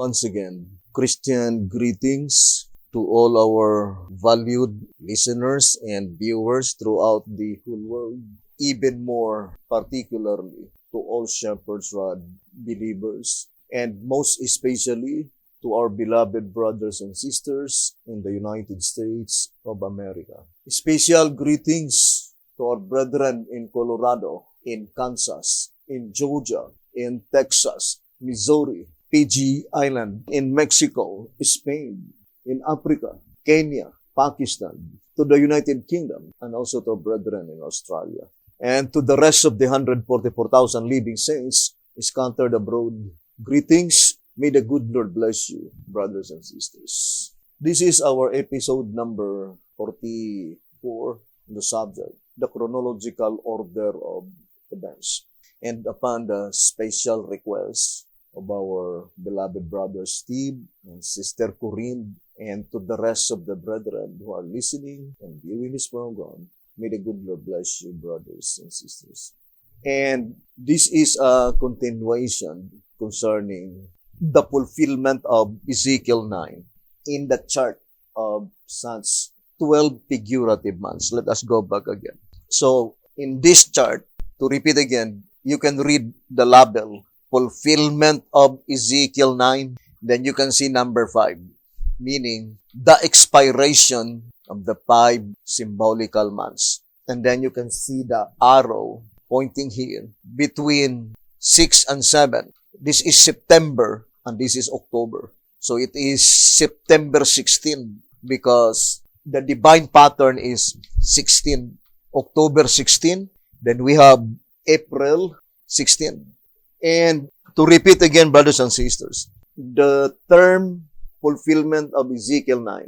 Once again, Christian greetings to all our valued listeners and viewers throughout the whole world, even more particularly to all Shepherd's Rod believers, and most especially to our beloved brothers and sisters in the United States of America. Special greetings to our brethren in Colorado, in Kansas, in Georgia, in Texas, Missouri, Fiji Island, in Mexico, Spain, in Africa, Kenya, Pakistan, to the United Kingdom, and also to our brethren in Australia. And to the rest of the 144,000 living saints scattered abroad, greetings. May the good Lord bless you, brothers and sisters. This is our episode number 44, the subject, the chronological order of events. And upon the special request of our beloved brother Steve and sister Corinne, and to the rest of the brethren who are listening and viewing this program, may the good Lord bless you, brothers and sisters. And this is a continuation concerning the fulfillment of Ezekiel 9 in the chart of such 12 figurative months. Let us go back again. So, in this chart, to repeat again, you can read the label, fulfillment of Ezekiel 9, then you can see number 5, meaning the expiration of the 5 symbolical months. And then you can see the arrow pointing here between 6 and 7. This is September and this is October. So it is September 16 because the divine pattern is 16. October 16, then we have April 16. And to repeat again, brothers and sisters, the term fulfillment of Ezekiel 9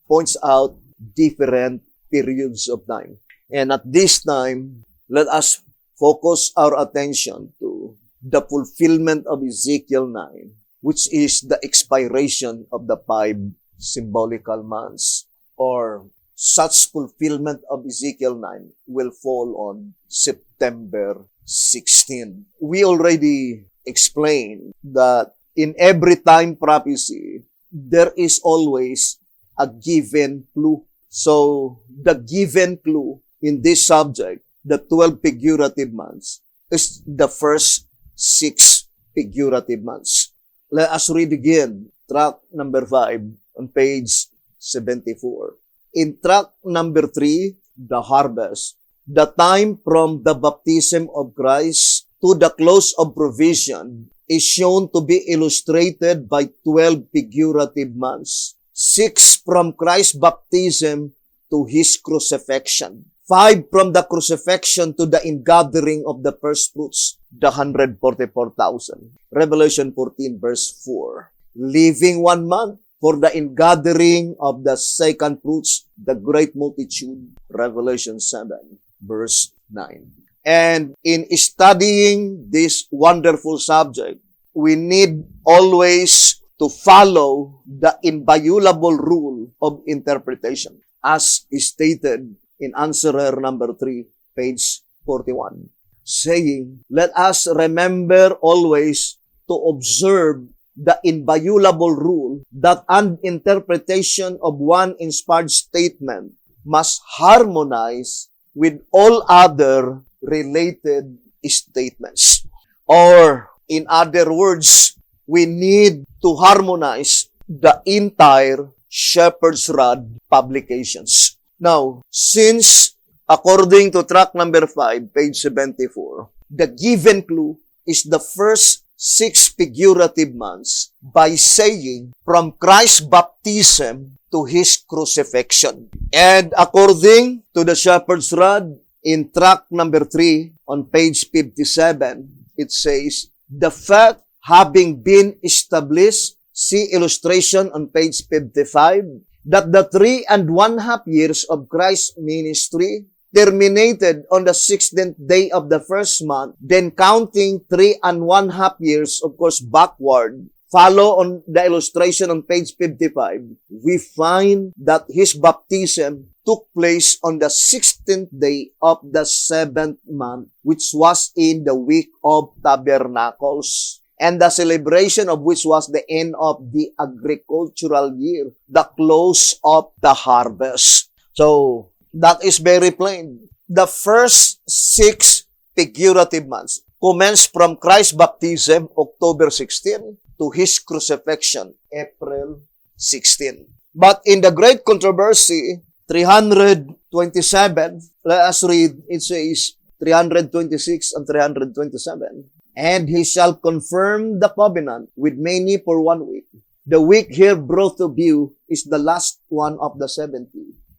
points out different periods of time. And at this time, let us focus our attention to the fulfillment of Ezekiel 9, which is the expiration of the 5 symbolical months, or such fulfillment of Ezekiel 9 will fall on September 16. We already explained that in every time prophecy, there is always a given clue. So, the given clue in this subject, the 12 figurative months, is the first 6 figurative months. Let us read again, track number 5 on page 74. In track number 3, the harvest, the time from the baptism of Christ to the close of provision is shown to be illustrated by 12 figurative months. 6 from Christ's baptism to His crucifixion. 5 from the crucifixion to the ingathering of the first fruits, the 144,000. Revelation 14 verse 4. Leaving 1 month for the ingathering of the second fruits, the great multitude. Revelation 7 verse 9. And in studying this wonderful subject, we need always to follow the inviolable rule of interpretation, as stated in answerer number 3, page 41, saying, let us remember always to observe the inviolable rule that an interpretation of one inspired statement must harmonize with all other related statements. Or, in other words, we need to harmonize the entire Shepherd's Rod publications. Now, since according to track number 5, page 74, the given clue is the first 6 figurative months by saying from Christ's baptism to His crucifixion. And according to the Shepherd's Rod, in track number 3 on page 57, it says, the fact having been established See illustration on page 55, that the 3.5 years of Christ's ministry terminated on the 16th day of the first month, then counting 3.5 years, of course, backward, follow on the illustration on page 55, we find that his baptism took place on the 16th day of the 7th month, which was in the week of Tabernacles, and the celebration of which was the end of the agricultural year, the close of the harvest. So, that is very plain. The first 6 figurative months commence from Christ's baptism, October 16, to his crucifixion, April 16. But in the great controversy, 327, let us read, it says 326 and 327. And he shall confirm the covenant with many for 1 week. The week here brought to view is the last one of the 70.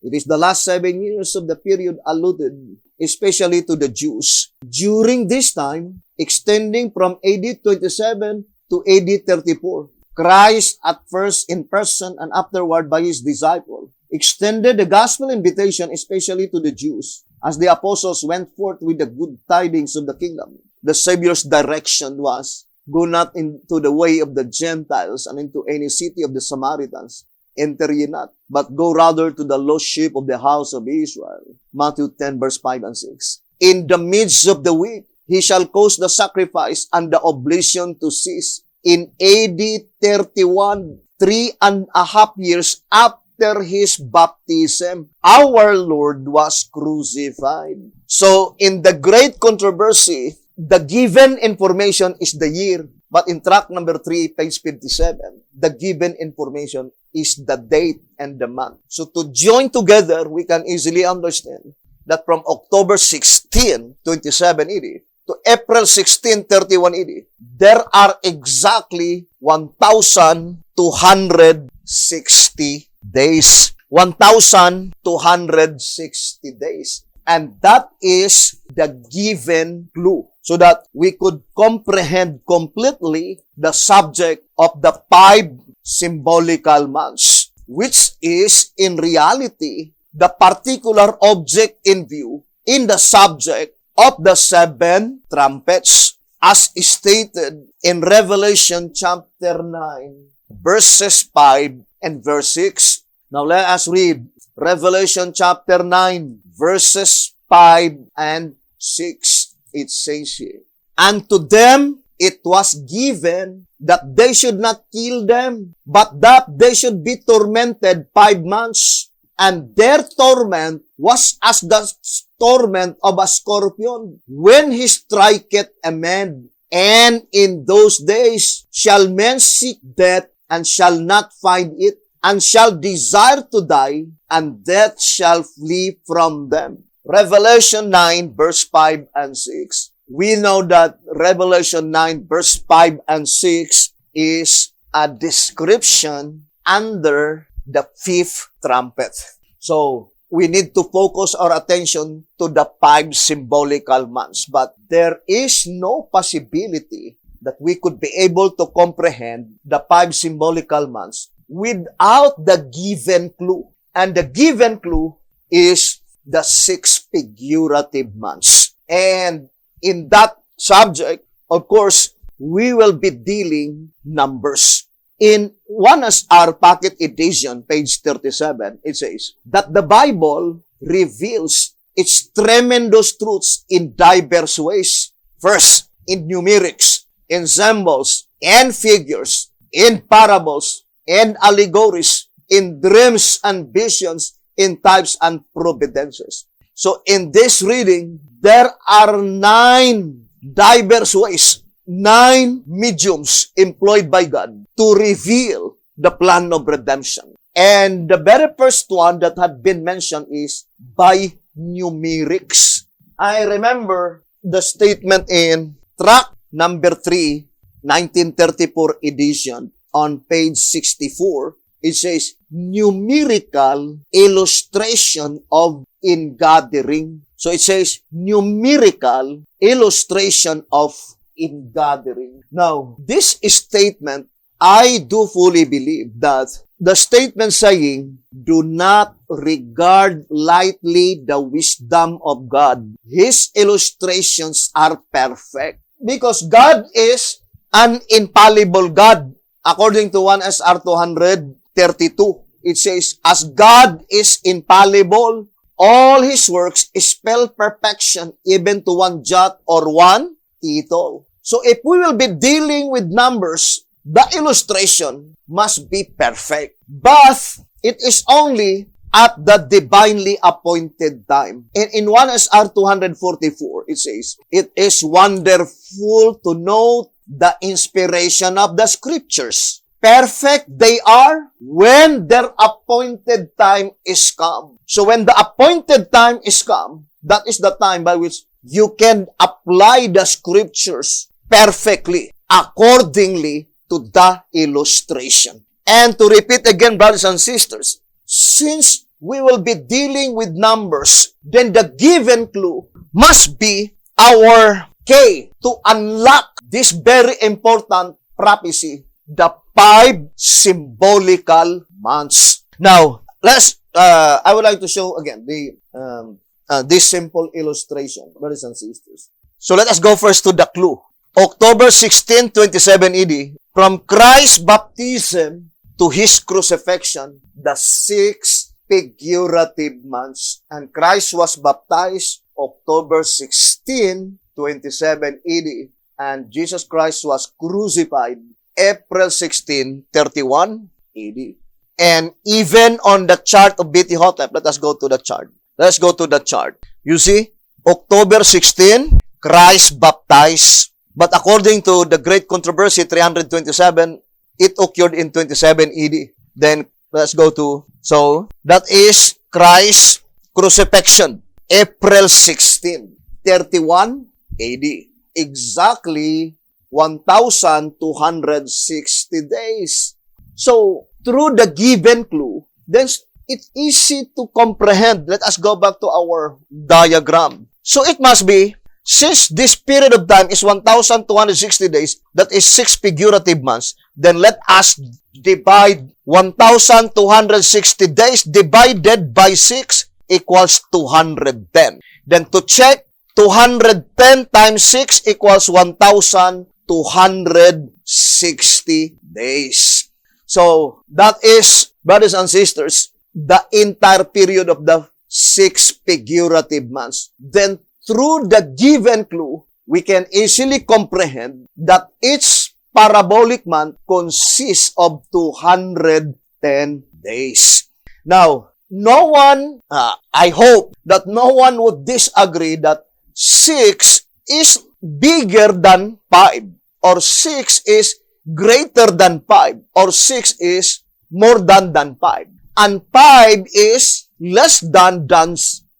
It is the last 7 years of the period alluded, especially to the Jews. During this time, extending from AD 27 to AD 34, Christ, at first in person and afterward by his disciple, extended the gospel invitation especially to the Jews, as the apostles went forth with the good tidings of the kingdom. The Savior's direction was, go not into the way of the Gentiles and into any city of the Samaritans. Enter ye not, but go rather to the lost sheep of the house of Israel. Matthew 10, verse 5 and 6. In the midst of the week, he shall cause the sacrifice and the oblation to cease. In AD 31, 3.5 years after his baptism, our Lord was crucified. So, in the great controversy, the given information is the year. But in track number 3, page 57, the given information is the date and the month. So to join together, we can easily understand that from October 16, 27 AD to April 16, 31 AD, there are exactly 1,260 days. 1,260 days. And that is the given clue, so that we could comprehend completely the subject of the 5 symbolical months, which is in reality the particular object in view in the subject of the 7 trumpets, as stated in Revelation chapter 9, verses 5 and verse 6. Now let us read Revelation chapter 9, verses 5 and 6. It says here, and to them it was given that they should not kill them, but that they should be tormented 5 months. And their torment was as the torment of a scorpion when he striketh a man. And in those days shall men seek death, and shall not find it, and shall desire to die, and death shall flee from them. Revelation 9, verse 5 and 6. We know that Revelation 9, verse 5 and 6 is a description under the 5th trumpet. So, we need to focus our attention to the 5 symbolical months. But there is no possibility that we could be able to comprehend the 5 symbolical months without the given clue. And the given clue is the 6 figurative months. And in that subject, of course, we will be dealing numbers. In one as our pocket edition, page 37, it says that the Bible reveals its tremendous truths in diverse ways. First, in numerics, in symbols, and figures, in parables, and allegories, in dreams and visions, in types and providences. So in this reading, there are 9 diverse ways, 9 mediums employed by God to reveal the plan of redemption. And the very first one that had been mentioned is by numerics. I remember the statement in track number 3, 1934 edition, on page 64. It says, numerical illustration of ingathering. So it says, numerical illustration of ingathering. Now, this statement I do fully believe that the statement saying, do not regard lightly the wisdom of God. His illustrations are perfect. Because God is an infallible God. According to 1 SR 232, it says, as God is infallible, all His works spell perfection even to one jot or one tittle. So if we will be dealing with numbers, the illustration must be perfect. But it is only at the divinely appointed time. And in 1 SR 244, it says, it is wonderful to note the inspiration of the scriptures. Perfect they are when their appointed time is come. So when the appointed time is come, that is the time by which you can apply the scriptures perfectly, accordingly to the illustration. And to repeat again, brothers and sisters, since we will be dealing with numbers, then the given clue must be our key to unlock this very important prophecy, the 5 symbolical months. Now, I would like to show again this simple illustration, brothers and sisters. So let us go first to the clue. October 16, 27 AD, from Christ's baptism to His crucifixion, the 6 figurative months. And Christ was baptized October 16, 27 AD. And Jesus Christ was crucified April 16, 31 AD. And even on the chart of B.T. Hotep, let us go to the chart. Let's go to the chart. You see, October 16, Christ baptized. But according to the Great Controversy, 327, it occurred in 27 AD. Then, let's go to, so, that is Christ's crucifixion, April 16, 31 AD. Exactly 1,260 days. So, through the given clue, then it's easy to comprehend. Let us go back to our diagram. So, it must be, since this period of time is 1,260 days, that is 6 figurative months, then let us divide 1,260 days divided by 6 equals 210. Then to check, 210 times 6 equals 1,260 days. So, that is, brothers and sisters, the entire period of the 6 figurative months. Then, through the given clue, we can easily comprehend that each parabolic month consists of 210 days. Now, no one, I hope that no one would disagree that 6 is bigger than 5, or 6 is greater than 5, or 6 is more than 5, and 5 is less than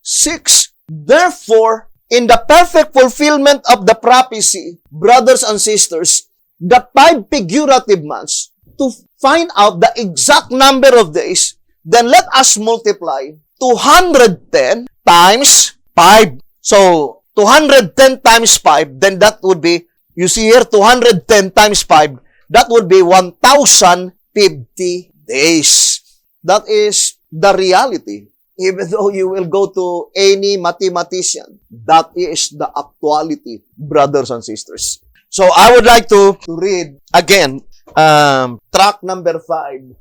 6. Therefore, in the perfect fulfillment of the prophecy, brothers and sisters, the 5 figurative months, to find out the exact number of days, then let us multiply 210 times 5. So, 210 times 5, then that would be, you see here, 210 times 5, that would be 1,050 days. That is the reality. Even though you will go to any mathematician, that is the actuality, brothers and sisters. So I would like to read again, track number 5.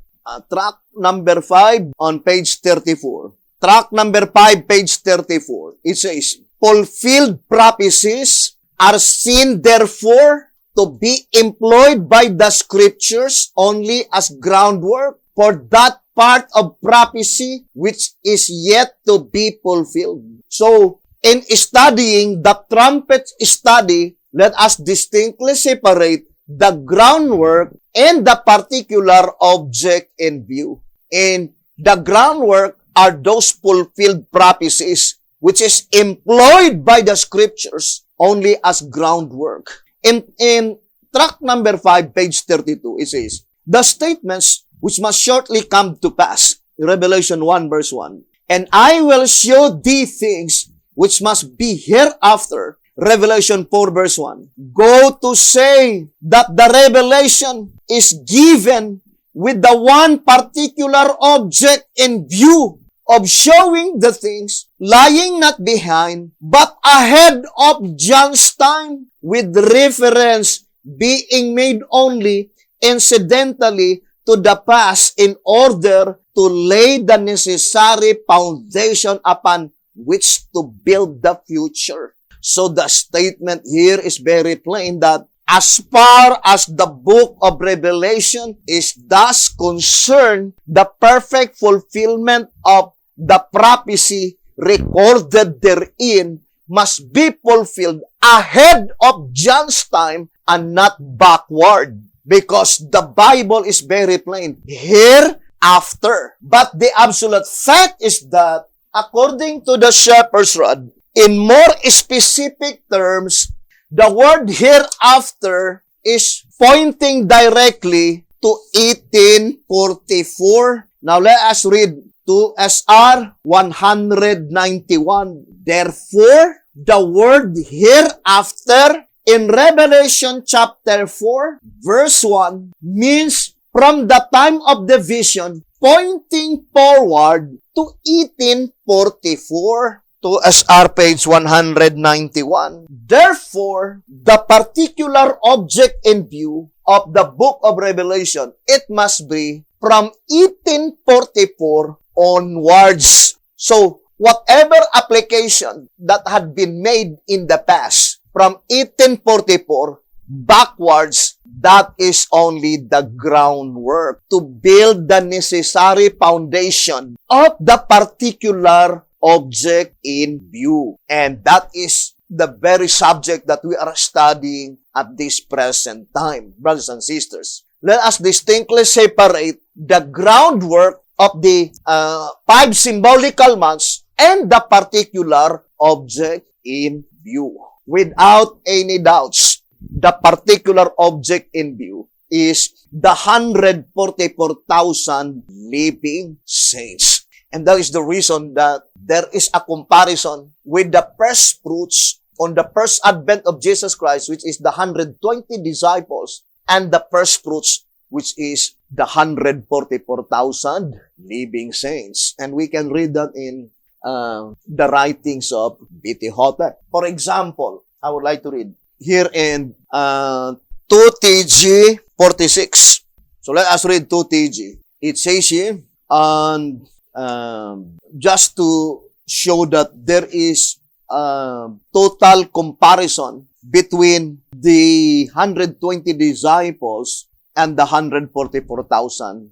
Track number 5 on page 34. Track number 5, page 34. It says, fulfilled prophecies are seen therefore to be employed by the scriptures only as groundwork for that part of prophecy which is yet to be fulfilled. So, in studying the trumpet study, let us distinctly separate the groundwork and the particular object in view. And the groundwork are those fulfilled prophecies which is employed by the scriptures only as groundwork. In tract number 5, page 32, it says, the statements which must shortly come to pass, Revelation 1 verse 1, and I will show thee things which must be hereafter, Revelation 4 verse 1. Go to say that the revelation is given with the one particular object in view of showing the things lying not behind, but ahead of John's time, with reference being made only incidentally to the past in order to lay the necessary foundation upon which to build the future. So the statement here is very plain that as far as the book of Revelation is thus concerned, the perfect fulfillment of the prophecy recorded therein must be fulfilled ahead of John's time and not backward. Because the Bible is very plain. Hereafter. But the absolute fact is that, according to the shepherd's rod, in more specific terms, the word hereafter is pointing directly to 1844. Now let us read to SR 191. Therefore, the word hereafter in Revelation chapter 4, verse 1, means from the time of the vision, pointing forward to 1844. To SR page 191. Therefore, the particular object in view of the book of Revelation, it must be from 1844 onwards. So, whatever application that had been made in the past, from 1844 backwards, that is only the groundwork to build the necessary foundation of the particular object in view. And that is the very subject that we are studying at this present time. Brothers and sisters, let us distinctly separate the groundwork of the 5 symbolical months and the particular object in view. Without any doubts, the particular object in view is the 144,000 living saints. And that is the reason that there is a comparison with the first fruits on the first advent of Jesus Christ, which is the 120 disciples, and the first fruits, which is the 144,000 living saints. And we can read that in the writings of B.T. Hottek. For example, I would like to read here in 2TG 46. So let us read 2TG. It says here, and just to show that there is total comparison between the 120 disciples and the 144,000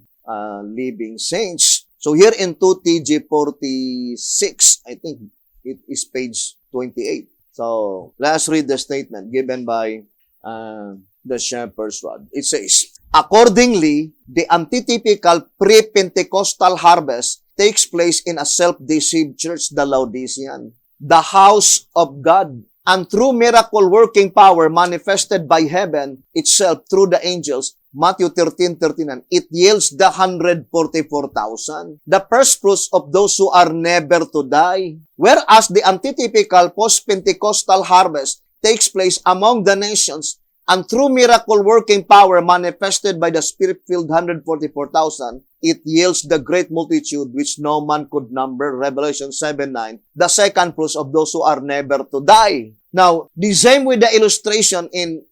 living saints. So here in 2TG 46, I think it is page 28. So let's read the statement given by the shepherd's rod. It says, accordingly, the antitypical pre-Pentecostal harvest takes place in a self-deceived church, the Laodicean, the house of God, and through miracle-working power manifested by heaven itself through the angels, Matthew 13:39, it yields the 144,000, the first fruits of those who are never to die. Whereas the antitypical post-Pentecostal harvest takes place among the nations, and through miracle-working power manifested by the Spirit-filled 144,000, it yields the great multitude which no man could number, Revelation 7:9, the second fruits of those who are never to die. Now, the same with the illustration in,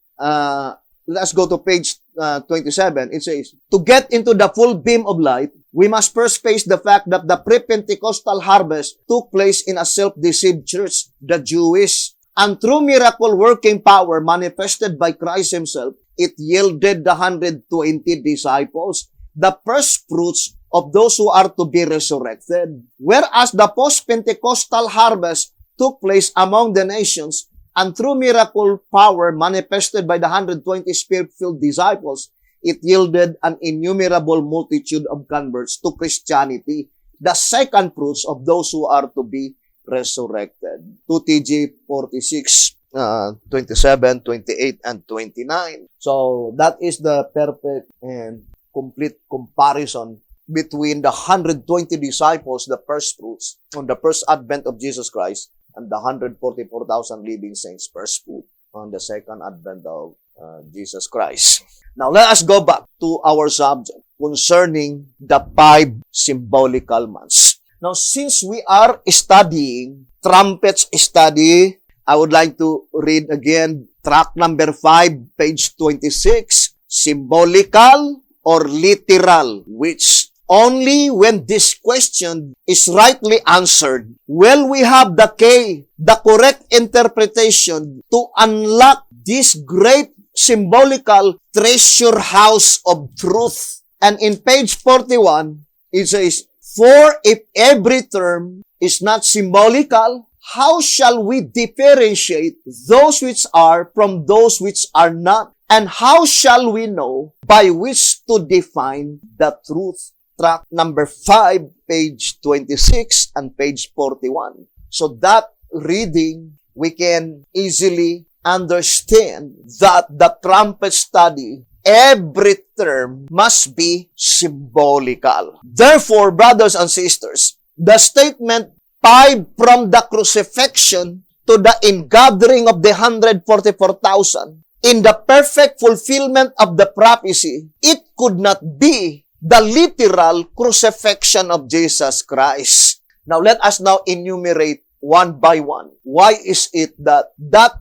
let's go to page 27. It says, to get into the full beam of light, we must first face the fact that the pre-Pentecostal harvest took place in a self-deceived church, the Jewish. And through miracle-working power manifested by Christ Himself, it yielded the 120 disciples, the first fruits of those who are to be resurrected. Whereas the post-Pentecostal harvest took place among the nations, and through miracle power manifested by the 120 Spirit-filled disciples, it yielded an innumerable multitude of converts to Christianity, the second fruits of those who are to be resurrected. 2TG 46, 27, 28, and 29. So that is the perfect and complete comparison between the 120 disciples, the first fruits, on the first advent of Jesus Christ, and the 144,000 living saints first fruit on the second advent of Jesus Christ. Now, let us go back to our subject concerning the 5 symbolical months. Now, since we are studying trumpets study, I would like to read again track number 5, page 26, symbolical or literal, which only when this question is rightly answered will we have the key, the correct interpretation to unlock this great symbolical treasure house of truth. And in page 41, it says, "For if every term is not symbolical, how shall we differentiate those which are from those which are not? And how shall we know by which to define the truth?" Track number 5, page 26 and page 41. So that reading, we can easily understand that the trumpet study, every term must be symbolical. Therefore, brothers and sisters, the statement 5 from the crucifixion to the ingathering of the 144,000, in the perfect fulfillment of the prophecy, it could not be the literal crucifixion of Jesus Christ. Now, let us now enumerate one by one. Why is it that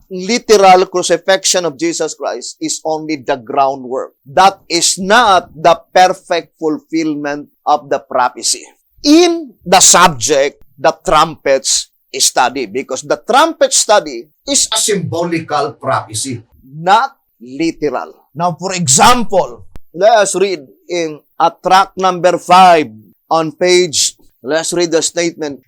literal crucifixion of Jesus Christ is only the groundwork? That is not the perfect fulfillment of the prophecy. In the subject, the trumpets study, because the trumpet study is a symbolical prophecy, not literal. Now, for example, let us read in track number 5 on page, let's read the statement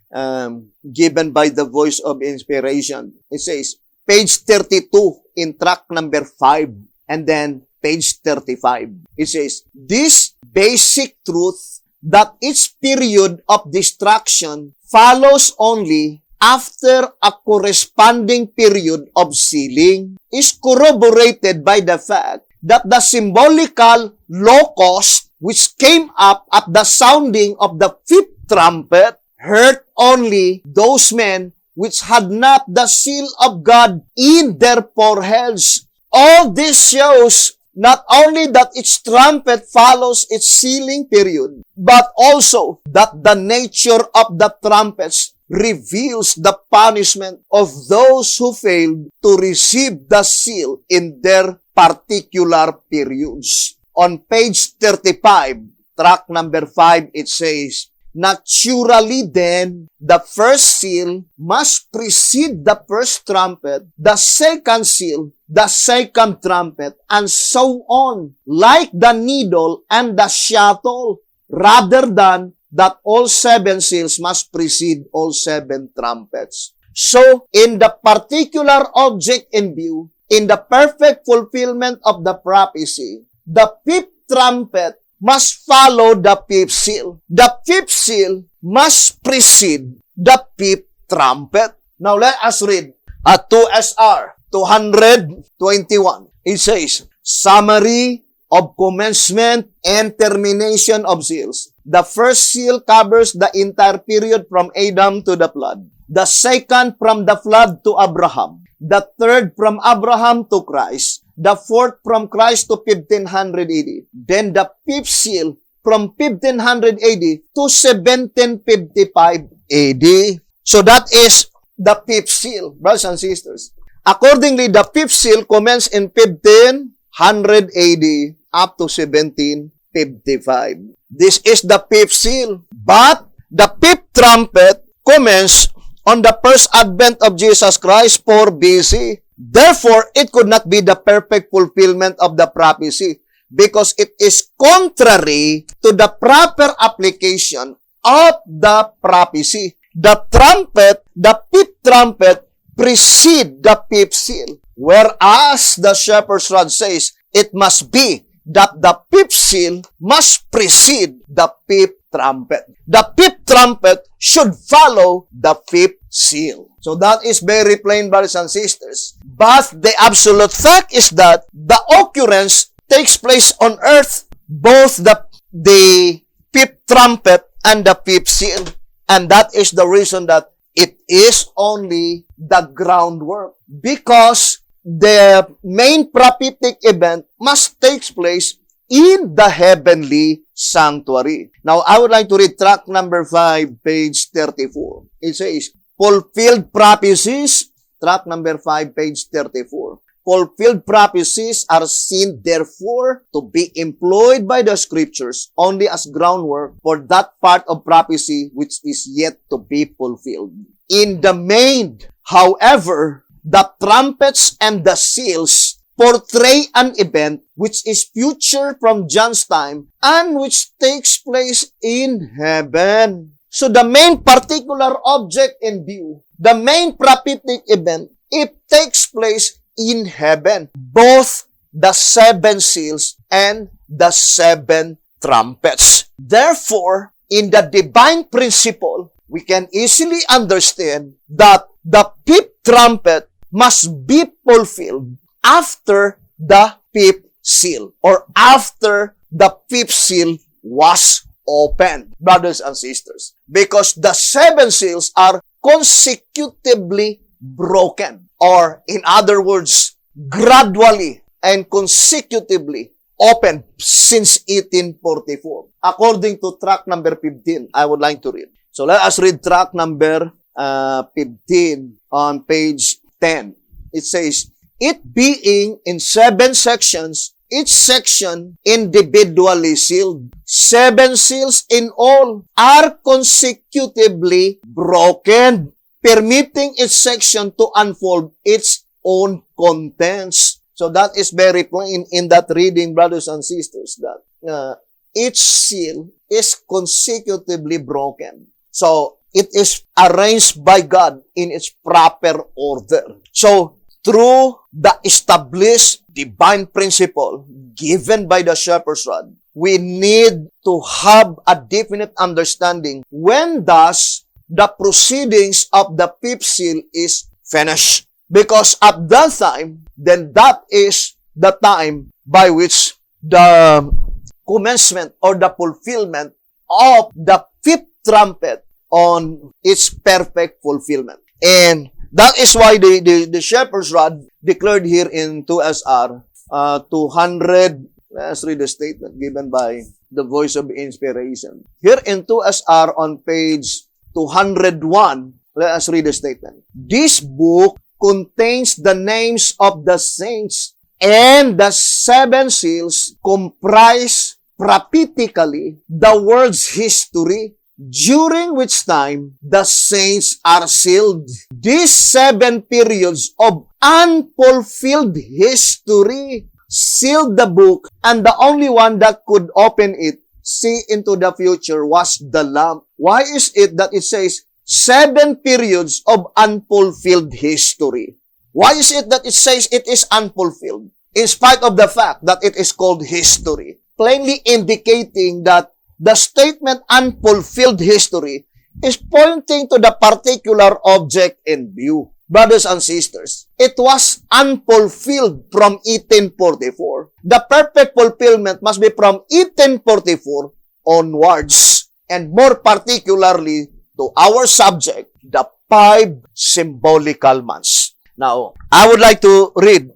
given by the voice of inspiration. It says, page 32 in track number 5, and then page 35. It says, "This basic truth that each period of destruction follows only after a corresponding period of sealing is corroborated by the fact that the symbolical locust which came up at the sounding of the 5th trumpet hurt only those men which had not the seal of God in their foreheads." All this shows not only that each trumpet follows its sealing period, but also that the nature of the trumpets reveals the punishment of those who failed to receive the seal in their particular periods. On page 35, track number 5, it says, "Naturally then, the first seal must precede the first trumpet, the second seal, the second trumpet, and so on, like the needle and the shuttle, rather than that all 7 seals must precede all 7 trumpets." So, in the particular object in view, in the perfect fulfillment of the prophecy, the 5th trumpet must follow the 5th seal. The 5th seal must precede the 5th trumpet. Now let us read 2SR 221. It says, "Summary of commencement and termination of seals. The first seal covers the entire period from Adam to the flood. The second from the flood to Abraham. The third from Abraham to Christ. The fourth from Christ to 1500 AD. Then the 5th seal from 1500 AD to 1755 AD. So that is the 5th seal, brothers and sisters. Accordingly, the 5th seal commenced in 1500 AD up to 1755. This is the 5th seal. But the 5th trumpet commenced on the first advent of Jesus Christ, 4 BC. Therefore, it could not be the perfect fulfillment of the prophecy because it is contrary to the proper application of the prophecy. The trumpet, the 5th trumpet, precede the 5th seal. Whereas the shepherd's rod says, it must be that the 5th seal must precede the 5th trumpet. The 5th trumpet should follow the 5th seal. So that is very plain, brothers and sisters. But the absolute fact is that the occurrence takes place on earth, both the 5th trumpet and the 5th seal. And that is the reason that It is only the groundwork because the main prophetic event must take place in the heavenly sanctuary. Now, I would like to read tract number 5, page 34. It says, fulfilled prophecies, tract number 5, page 34. Fulfilled prophecies are seen, therefore, to be employed by the scriptures only as groundwork for that part of prophecy which is yet to be fulfilled. In the main, however, the trumpets and the seals portray an event which is future from John's time and which takes place in heaven. So the main particular object in view, the main prophetic event, it takes place in heaven, both the 7 seals and the 7 trumpets. Therefore, in the divine principle, we can easily understand that the 5th trumpet must be fulfilled after the 5th seal, or after the 5th seal was opened, brothers and sisters, because the 7 seals are consecutively broken, or in other words, gradually and consecutively opened since 1844. According to tract number 15, I would like to read. So let us read tract number 15 on page 10. It says, it being in 7 sections, each section individually sealed. 7 seals in all are consecutively broken, permitting each section to unfold its own contents. So that is very plain in that reading, brothers and sisters, that each seal is consecutively broken. So it is arranged by God in its proper order. So through the established divine principle given by the shepherd's rod, we need to have a definite understanding when thus the proceedings of the 5th seal is finished. Because at that time, then that is the time by which the commencement or the fulfillment of the 5th trumpet on its perfect fulfillment. And that is why the shepherd's rod declared here in 2SR 200. Let's read the statement given by the voice of inspiration. Here in 2SR on page 201, let us read the statement. This book contains the names of the saints, and the 7 seals comprise prophetically the world's history, during which time the saints are sealed. These 7 periods of unfulfilled history sealed the book, and the only one that could open it, see into the future, was the Lamb. Why is it that it says 7 periods of unfulfilled history? Why is it that it says it is unfulfilled, in spite of the fact that it is called history? Plainly indicating that the statement unfulfilled history is pointing to the particular object in view. Brothers and sisters, it was unfulfilled from 1844. The perfect fulfillment must be from 1844 onwards, and more particularly to our subject, the 5 symbolical months. Now, I would like to read,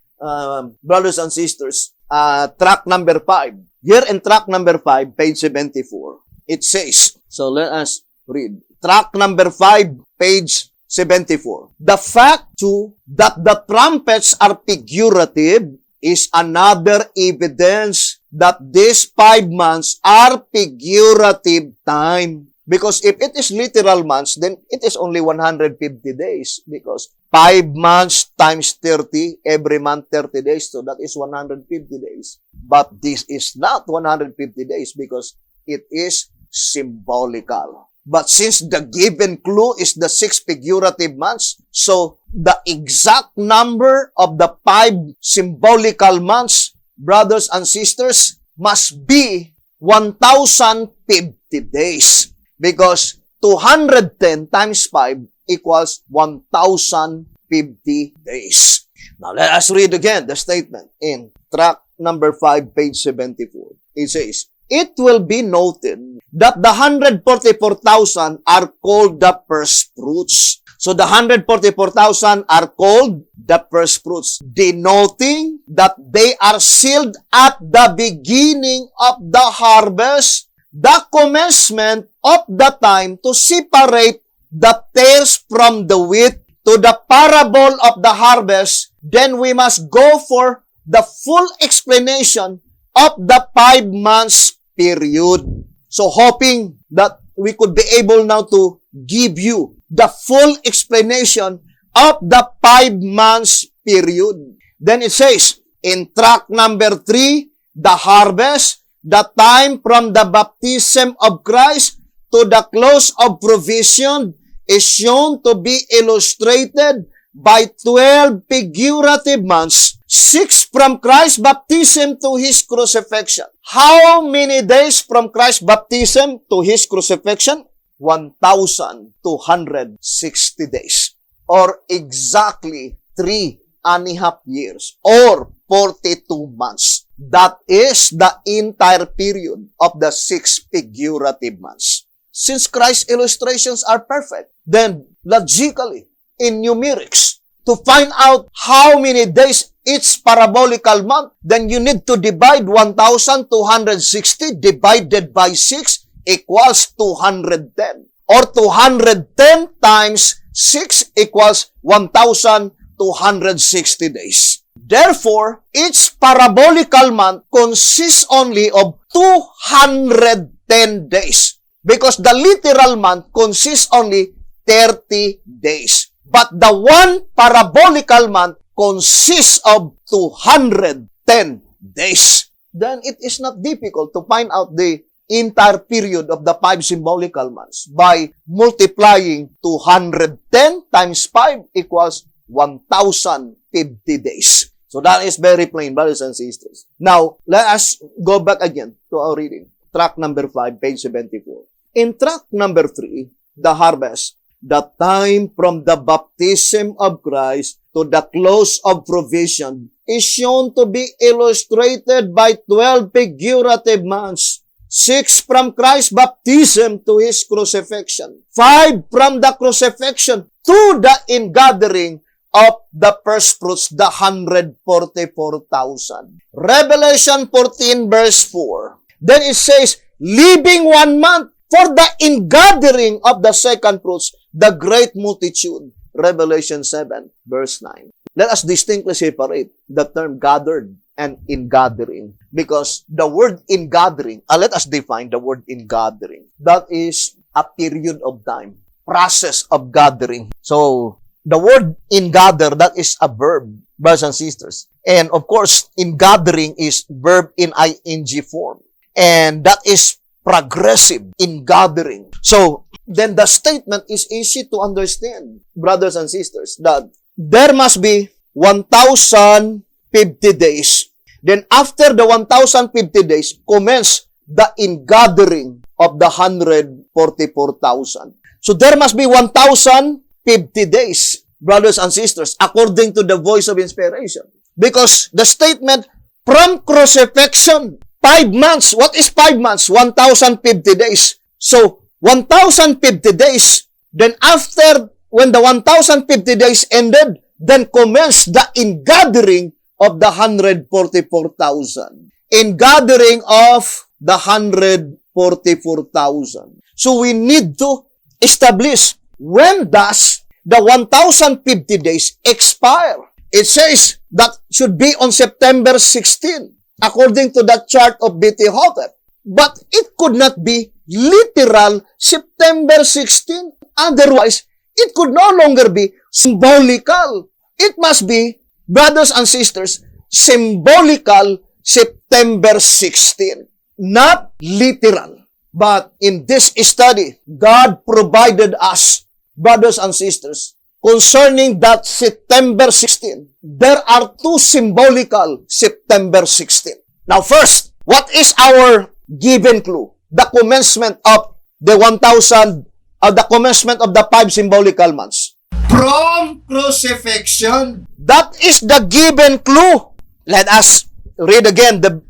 brothers and sisters, tract number 5. Here in tract number 5, page 74, it says, so let us read. Tract number 5, page 74. The fact too that the trumpets are figurative is another evidence that these 5 months are figurative time. Because if it is literal months, then it is only 150 days. Because 5 months times 30, every month 30 days. So that is 150 days. But this is not 150 days because it is symbolical. But since the given clue is the 6 figurative months, so the exact number of the 5 symbolical months, brothers and sisters, must be 1,050 days. Because 210 times 5 equals 1,050 days. Now, let us read again the statement in tract number 5, page 74. It says, it will be noted that the 144,000 are called the first fruits. So the 144,000 are called the first fruits, denoting that they are sealed at the beginning of the harvest, the commencement of the time to separate the tares from the wheat. To the parable of the harvest, then we must go for the full explanation of the 5 months period. So hoping that we could be able now to give you the full explanation of the 5 months period. Then it says, in track number 3, the harvest, the time from the baptism of Christ to the close of provision, is shown to be illustrated by 12 figurative months, 6 from Christ's baptism to His crucifixion. How many days from Christ's baptism to His crucifixion? 1,260 days. Or exactly 3.5 years. Or 42 months. That is the entire period of the 6 figurative months. Since Christ's illustrations are perfect, then logically, in numerics, to find out how many days each parabolical month, then you need to divide 1,260 divided by 6 equals 210. Or 210 times 6 equals 1,260 days. Therefore, each parabolical month consists only of 210 days. Because the literal month consists only 30 days. But the one parabolical month consists of 210 days. Then it is not difficult to find out the entire period of the 5 symbolical months by multiplying 210 times 5 equals 1,050 days. So that is very plain, brothers and sisters. Now, let us go back again to our reading. Track number 5, page 74. In track number 3, the harvest, the time from the baptism of Christ to the close of provision, is shown to be illustrated by 12 figurative months, 6 from Christ's baptism to His crucifixion, 5 from the crucifixion to the ingathering of the first fruits, the 144,000. Revelation 14 verse 4. Then it says, leaving 1 month for the ingathering of the second fruits, the great multitude. Revelation 7, verse 9. Let us distinctly separate the term gathered and ingathering. Because the word ingathering, let us define the word ingathering. That is a period of time, process of gathering. So, the word ingather, that is a verb, brothers and sisters. And of course, ingathering is verb in ing form. And that is progressive in gathering. So, then the statement is easy to understand, brothers and sisters, that there must be 1,050 days. Then after the 1,050 days, commence the ingathering of the 144,000. So there must be 1,050 days, brothers and sisters, according to the voice of inspiration. Because the statement, from crucifixion, 5 months. What is 5 months? 1,050 days. So, 1,050 days. Then after, when the 1,050 days ended, then commenced the ingathering of the 144,000. Ingathering of the 144,000. So, we need to establish when does the 1,050 days expire. It says that should be on September 16. According to the chart of B.T. Hotep. But it could not be literal September 16. Otherwise, it could no longer be symbolical. It must be, brothers and sisters, symbolical September 16. Not literal. But in this study, God provided us, brothers and sisters, concerning that September 16, there are 2 symbolical September 16. Now first, what is our given clue? The commencement of the 1,000, the commencement of the 5 symbolical months. From crucifixion. That is the given clue. Let us read again the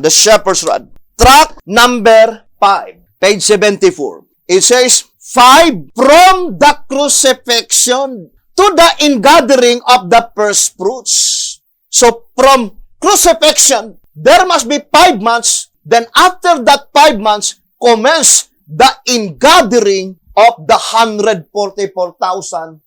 shepherd's rod. Track number 5, page 74. It says, 5 from the crucifixion to the ingathering of the first fruits. So from crucifixion, there must be 5 months. Then after that 5 months, commence the ingathering of the 144,000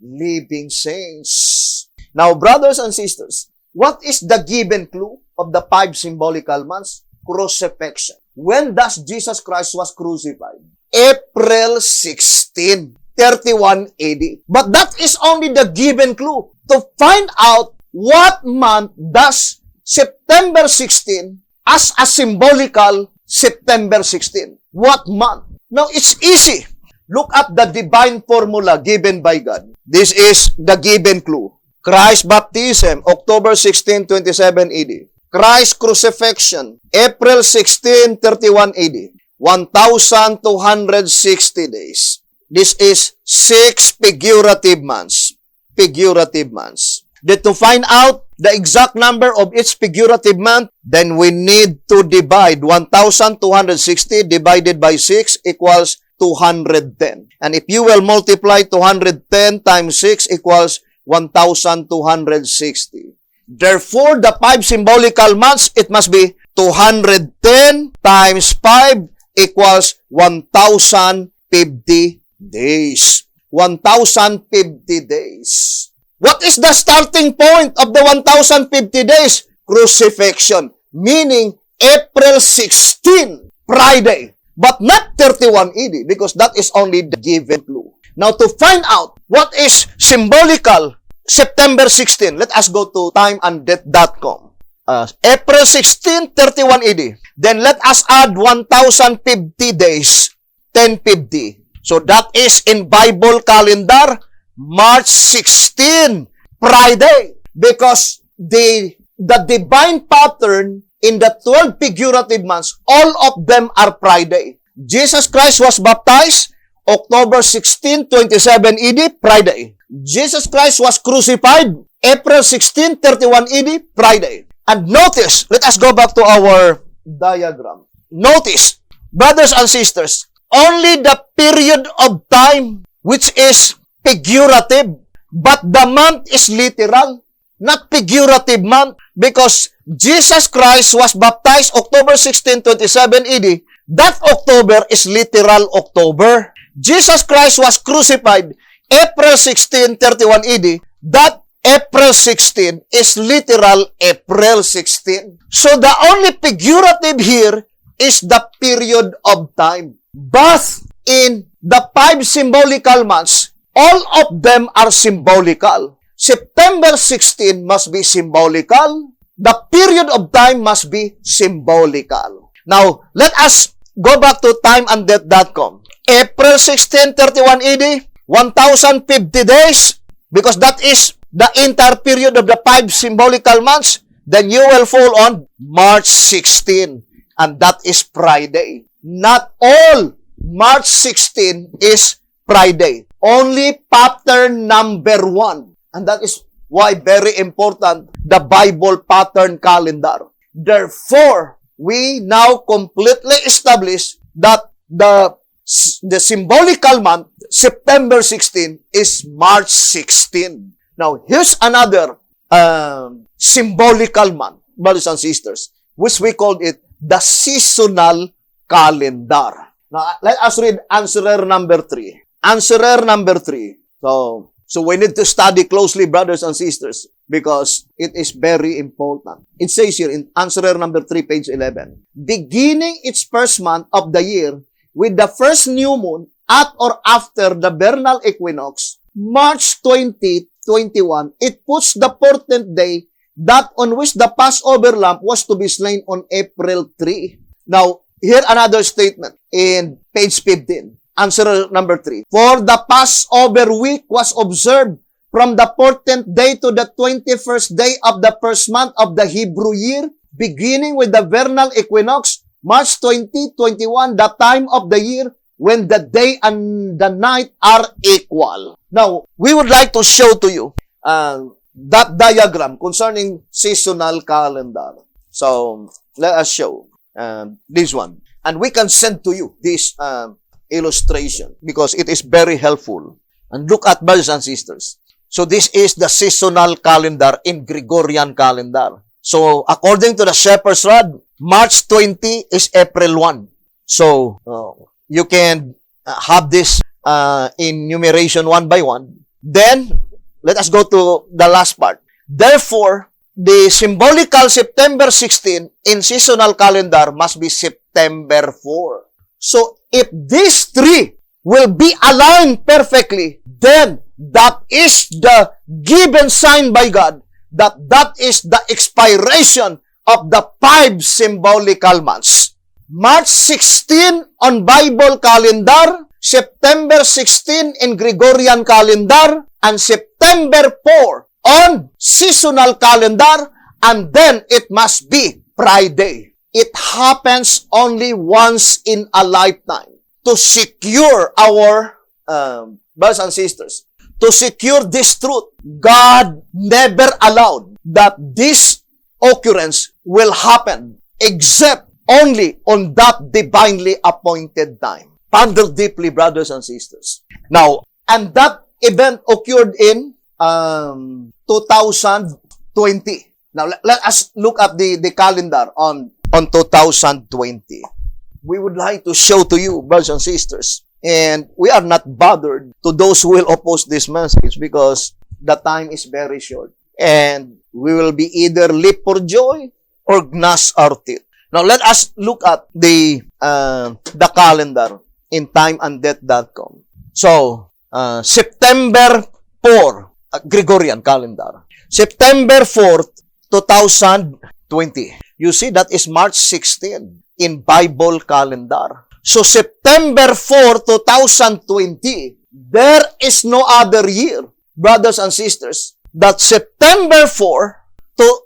living saints. Now, brothers and sisters, what is the given clue of the 5 symbolical months? Crucifixion. When does Jesus Christ was crucified? April 16, 31 AD. But that is only the given clue. To find out what month does September 16 as a symbolical September 16. What month? Now, it's easy. Look at the divine formula given by God. This is the given clue. Christ baptism, October 16, 27 AD. Christ crucifixion, April 16, 31 AD. 1,260 days. This is 6 figurative months. Figurative months. Then to find out the exact number of each figurative month, then we need to divide 1,260 divided by 6 equals 210. And if you will multiply 210 times 6 equals 1,260. Therefore, the 5 symbolical months, it must be 210 times 5 equals 1,050 days. 1,050 days. What is the starting point of the 1,050 days? Crucifixion, meaning April 16, Friday, but not 31 AD because that is only the given clue. Now, to find out what is symbolical September 16, let us go to timeanddeath.com. April 16, 31 AD. Then let us add 1,050 days, 1050. So that is in Bible calendar, March 16, Friday. Because the divine pattern in the 12 figurative months, all of them are Friday. Jesus Christ was baptized October 16, 27 AD, Friday. Jesus Christ was crucified April 16, 31 AD, Friday. And notice, let us go back to our diagram. Notice, brothers and sisters, only the period of time which is figurative, but the month is literal, not figurative month, because Jesus Christ was baptized October 16, 27 AD. That October is literal October. Jesus Christ was crucified April 16, 31 AD. That April 16 is literal April 16. So the only figurative here is the period of time. But in the 5 symbolical months, all of them are symbolical. September 16 must be symbolical. The period of time must be symbolical. Now, let us go back to timeanddeath.com. April 16, 31 AD, 1,050 days, because that is the entire period of the 5 symbolical months, then you will fall on March 16, and that is Friday. Not all March 16 is Friday. Only pattern number 1. And that is why very important, the Bible pattern calendar. Therefore, we now completely establish that the symbolical month, September 16, is March 16. Now, here's another symbolical month, brothers and sisters, which we called it the seasonal calendar. Now, let us read answerer number 3. Answerer number 3. So we need to study closely, brothers and sisters, because it is very important. It says here in answerer number 3, page 11, beginning its first month of the year with the first new moon at or after the vernal equinox, March 2021, it puts the 14th day that on which the Passover lamb was to be slain on April 3. Now, here another statement in page 15. Answer number 3. For the Passover week was observed from the 14th day to the 21st day of the first month of the Hebrew year, beginning with the vernal equinox, March 2021, the time of the year when the day and the night are equal. Now, we would like to show to you that diagram concerning seasonal calendar. So, let us show this one. And we can send to you this illustration because it is very helpful. And look at, brothers and sisters. So this is the seasonal calendar in Gregorian calendar. So according to the Shepherd's Rod, March 20 is April 1. So you can have this in numeration one by one. Then, let us go to the last part. Therefore, the symbolical September 16 in seasonal calendar must be September 4. So, if these three will be aligned perfectly, then that is the given sign by God that is the expiration of the 5 symbolical months. March 16 on Bible calendar, September 16 in Gregorian calendar, and September 4 on seasonal calendar, and then it must be Friday. It happens only once in a lifetime. To secure our brothers and sisters, to secure this truth, God never allowed that this occurrence will happen except only on that divinely appointed time. Ponder deeply, brothers and sisters. Now, and that event occurred in 2020. Now, let us look at the calendar on 2020. We would like to show to you, brothers and sisters, and we are not bothered to those who will oppose this message because the time is very short. And we will be either leap for joy or gnash our teeth. Now, let us look at the calendar in timeanddeath.com. So, September 4, Gregorian calendar. September 4, 2020. You see, that is March 16 in Bible calendar. So, September 4, 2020, there is no other year, brothers and sisters, that September 4 to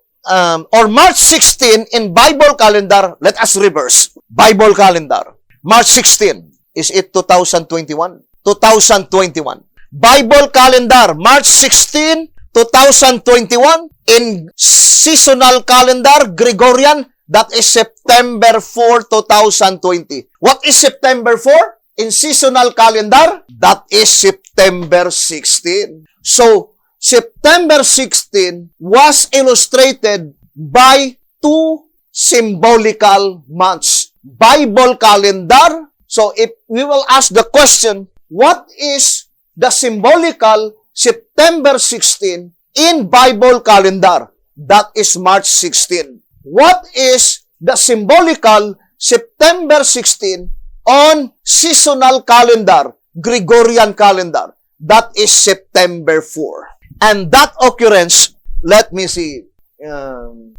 or March 16 in Bible calendar. Let us reverse. Bible calendar. March 16. Is it 2021? 2021. Bible calendar. March 16, 2021. In seasonal calendar, Gregorian, that is September 4, 2020. What is September 4? In seasonal calendar, that is September 16. So, September 16 was illustrated by 2 symbolical months. Bible calendar. So, if we will ask the question, what is the symbolical September 16 in Bible calendar? That is March 16. What is the symbolical September 16 on seasonal calendar, Gregorian calendar? That is September 4. And that occurrence, let me see,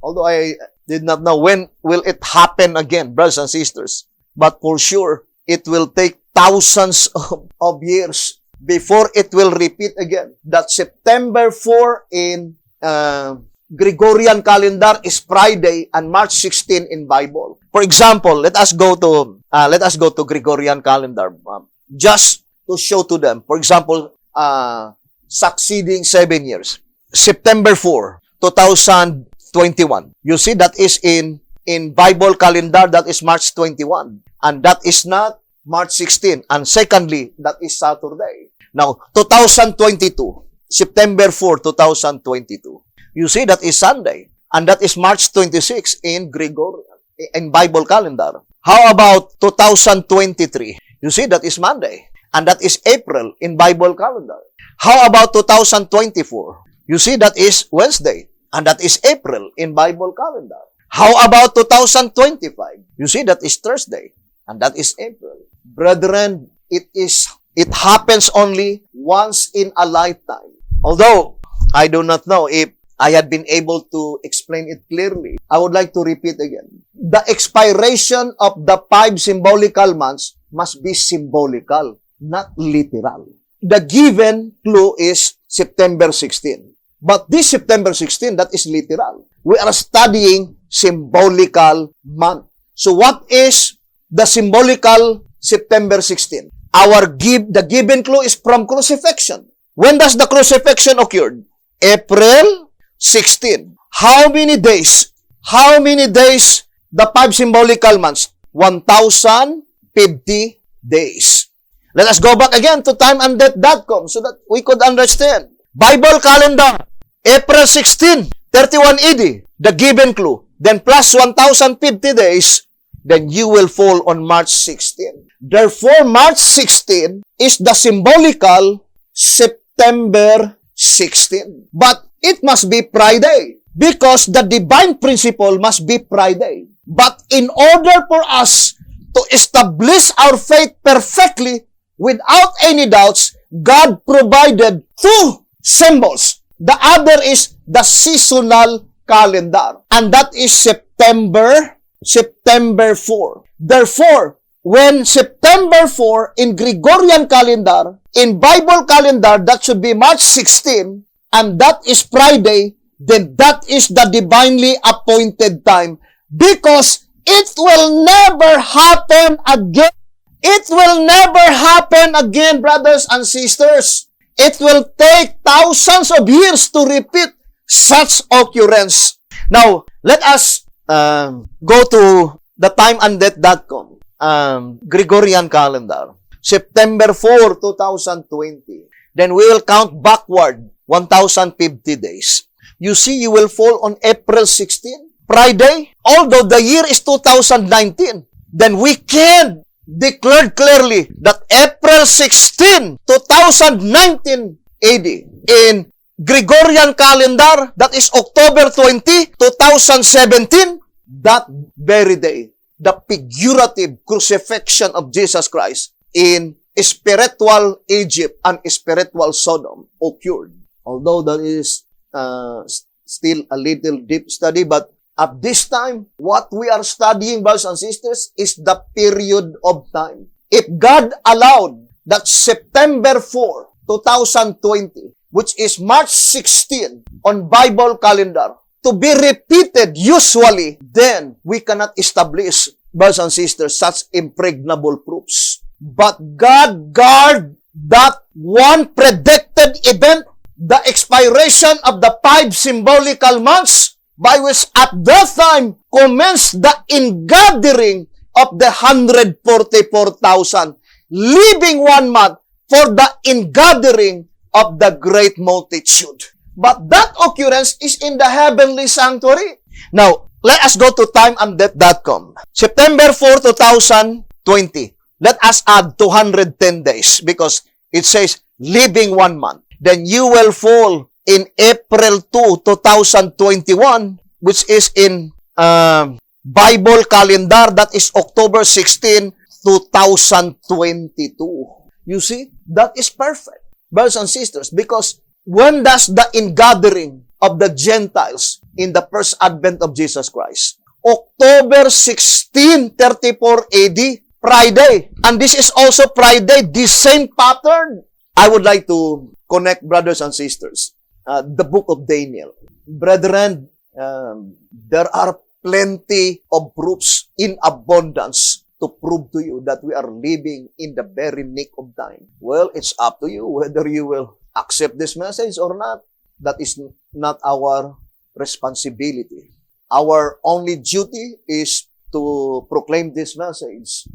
although I did not know when will it happen again, brothers and sisters, but for sure, it will take thousands of years before it will repeat again. That September 4 in Gregorian calendar is Friday and March 16 in Bible. For example, let us go to Gregorian calendar just to show to them. For example, succeeding 7 years. September 4, 2021. You see, that is in Bible calendar, that is March 21. And that is not March 16. And secondly, that is Saturday. Now, 2022. September 4, 2022. You see, that is Sunday. And that is March 26 in Gregorian, in Bible calendar. How about 2023? You see, that is Monday. And that is April in Bible calendar. How about 2024? You see, that is Wednesday. And that is April in Bible calendar. How about 2025? You see, that is Thursday. And that is April. Brethren, it happens only once in a lifetime. Although, I do not know if I had been able to explain it clearly. I would like to repeat again. The expiration of the 5 symbolical months must be symbolical, not literal. The given clue is September 16. But this September 16, that is literal. We are studying symbolical month. So what is the symbolical September 16? The given clue is from crucifixion. When does the crucifixion occur? April 16. How many days? How many days the 5 symbolical months? 1,050 days. Let us go back again to timeanddeath.com so that we could understand. Bible calendar, April 16, 31 AD, the given clue. Then plus 1,050 days, then you will fall on March 16. Therefore, March 16 is the symbolical September 16. But it must be Friday because the divine principle must be Friday. But in order for us to establish our faith perfectly, without any doubts, God provided two symbols. The other is the seasonal calendar. And that is September 4. Therefore, when September 4 in Gregorian calendar, in Bible calendar, that should be March 16, and that is Friday, then that is the divinely appointed time. Because it will never happen again. It will never happen again, brothers and sisters. It will take thousands of years to repeat such occurrence. Now, let us go to the timeanddeath.com, Gregorian calendar, September 4, 2020. Then we will count backward 1,050 days. You see, you will fall on April 16, Friday, although the year is 2019. Then we can declare clearly that April 16, 2019 AD, in Gregorian calendar, that is October 20, 2017, that very day, the figurative crucifixion of Jesus Christ in spiritual Egypt and spiritual Sodom occurred. Although that is still a little deep study, but at this time, what we are studying, brothers and sisters, is the period of time. If God allowed that September 4, 2020, which is March 16 on Bible calendar, to be repeated usually, then we cannot establish, brothers and sisters, such impregnable proofs. But God guarded that one predicted event, the expiration of the 5 symbolical months, by which at that time commenced the ingathering of the 144,000, leaving 1 month for the ingathering of the great multitude. But that occurrence is in the heavenly sanctuary. Now, let us go to timeanddeath.com. September 4, 2020. Let us add 210 days because it says leaving 1 month. Then you will fall in April 2, 2021, which is in Bible calendar, that is October 16, 2022. You see, that is perfect, brothers and sisters, because when does the ingathering of the Gentiles in the first advent of Jesus Christ? October 16, 34 AD, Friday. And this is also Friday, the same pattern. I would like to connect, brothers and sisters, the book of Daniel. Brethren, there are plenty of proofs in abundance to prove to you that we are living in the very nick of time. Well, it's up to you whether you will accept this message or not. That is not our responsibility. Our only duty is to proclaim this message,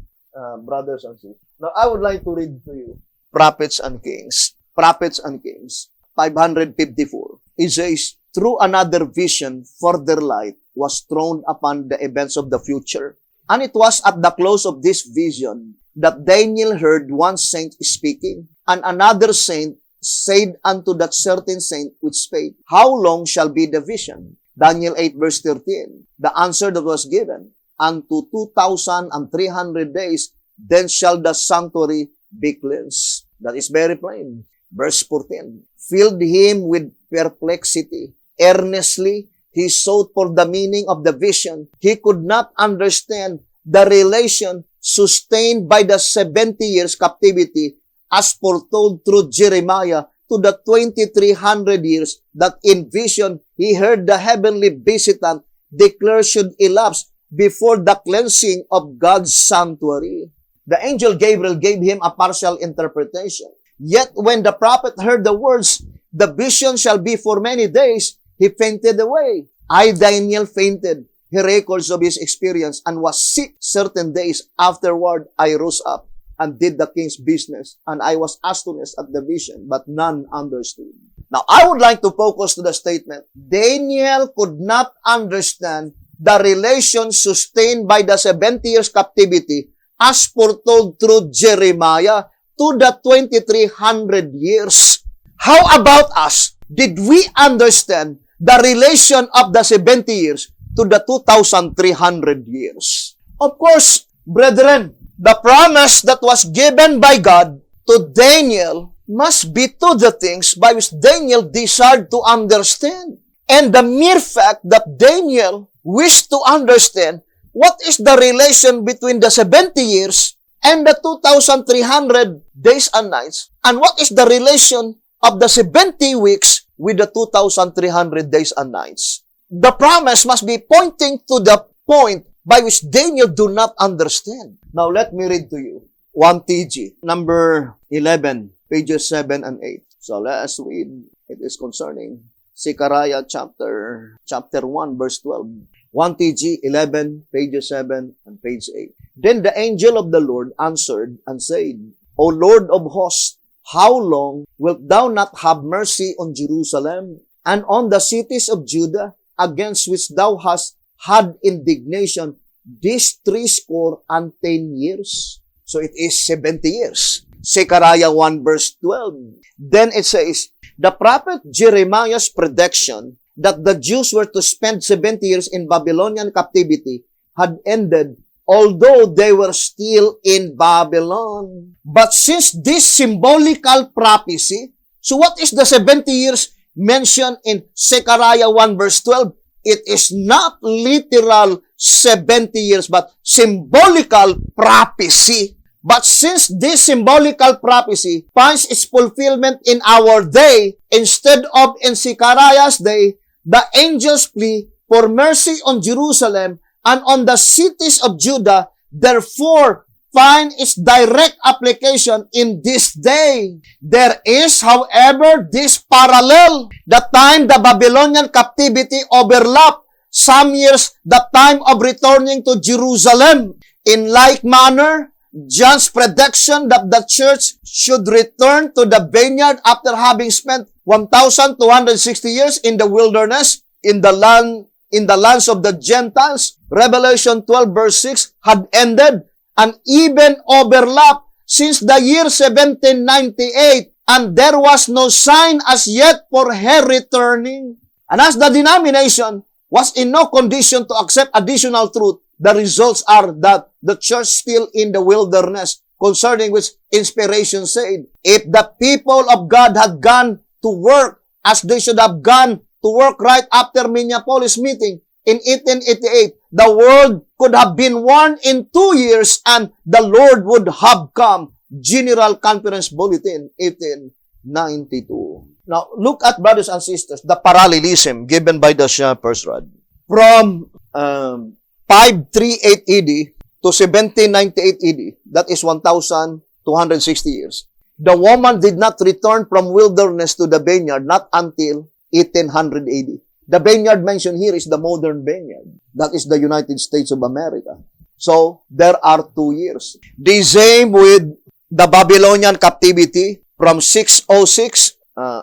brothers and sisters. Now, I would like to read to you Prophets and Kings. Prophets and Kings, 554. It says, through another vision, further light was thrown upon the events of the future. And it was at the close of this vision that Daniel heard one saint speaking, and another saint said unto that certain saint which spake, how long shall be the vision? Daniel 8 verse 13. The answer that was given, unto 2,300 days, then shall the sanctuary be cleansed. That is very plain. Verse 14. Filled him with perplexity. Earnestly, he sought for the meaning of the vision. He could not understand the relation sustained by the 70 years captivity as foretold through Jeremiah to the 2,300 years that in vision he heard the heavenly visitant declare should elapse before the cleansing of God's sanctuary. The angel Gabriel gave him a partial interpretation. Yet when the prophet heard the words, the vision shall be for many days, he fainted away. I, Daniel, fainted. He records of his experience and was sick certain days. Afterward, I rose up and did the king's business, and I was astonished at the vision, but none understood. Now, I would like to focus to the statement, Daniel could not understand the relation sustained by the 70 years captivity as foretold through Jeremiah to the 2300 years. How about us? Did we understand the relation of the 70 years to the 2,300 years? Of course, brethren, the promise that was given by God to Daniel must be to the things by which Daniel desired to understand. And the mere fact that Daniel wished to understand what is the relation between the 70 years and the 2,300 days and nights, and what is the relation of the 70 weeks with the 2,300 days and nights. The promise must be pointing to the point by which Daniel do not understand. Now, let me read to you 1 TG, number 11, pages 7 and 8. So, let us read. It is concerning Zechariah chapter 1, verse 12. 1 TG, 11, pages 7 and page 8. Then the angel of the Lord answered and said, O Lord of hosts, how long wilt thou not have mercy on Jerusalem and on the cities of Judah, against which thou hast had indignation these 70 years? So it is 70 years. Zechariah 1 verse 12. Then it says, the prophet Jeremiah's prediction that the Jews were to spend 70 years in Babylonian captivity had ended, although they were still in Babylon. But since this symbolical prophecy, so what is the 70 years mentioned in Zechariah 1 verse 12? It is not literal 70 years, but symbolical prophecy. But since this symbolical prophecy finds its fulfillment in our day, instead of in Zechariah's day, the angels plea for mercy on Jerusalem and on the cities of Judah, therefore, find its direct application in this day. There is, however, this parallel. The time the Babylonian captivity overlapped, some years the time of returning to Jerusalem. In like manner, John's prediction that the church should return to the vineyard after having spent 1,260 years in the wilderness, in the lands of the Gentiles, Revelation 12 verse 6, had ended and even overlapped since the year 1798, and there was no sign as yet for her returning. And as the denomination was in no condition to accept additional truth, the results are that the church still in the wilderness, concerning which inspiration said, if the people of God had gone to work as they should have gone to work right after Minneapolis meeting in 1888, the world could have been warned in 2 years and the Lord would have come. General Conference Bulletin, 1892. Now, look at, brothers and sisters, the parallelism given by the Shepherd's Rod. From 538 AD to 1798 AD, that is 1,260 years. The woman did not return from wilderness to the vineyard, not until 1800 AD. The vineyard mentioned here is the modern vineyard. That is the United States of America. So, there are 2 years. The same with the Babylonian captivity from 606,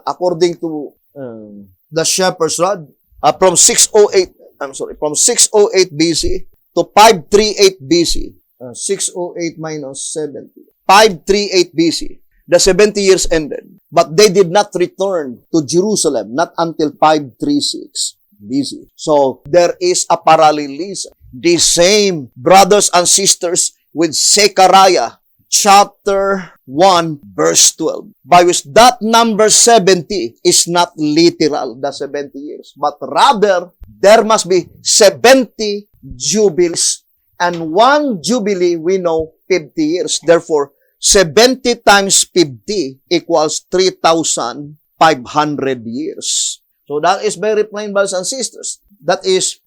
according to the Shepherd's Rod, from 608 BC to 538 BC. 608 minus 70. 538 BC. The 70 years ended. But they did not return to Jerusalem, not until 536 BC. So, there is a parallelism. The same, brothers and sisters, with Zechariah chapter 1, verse 12. By which that number 70 is not literal, the 70 years. But rather, there must be 70 jubilees. And one jubilee, we know, 50 years. Therefore, 70 times 50 equals 3,500 years. So that is very plain, brothers and sisters. That is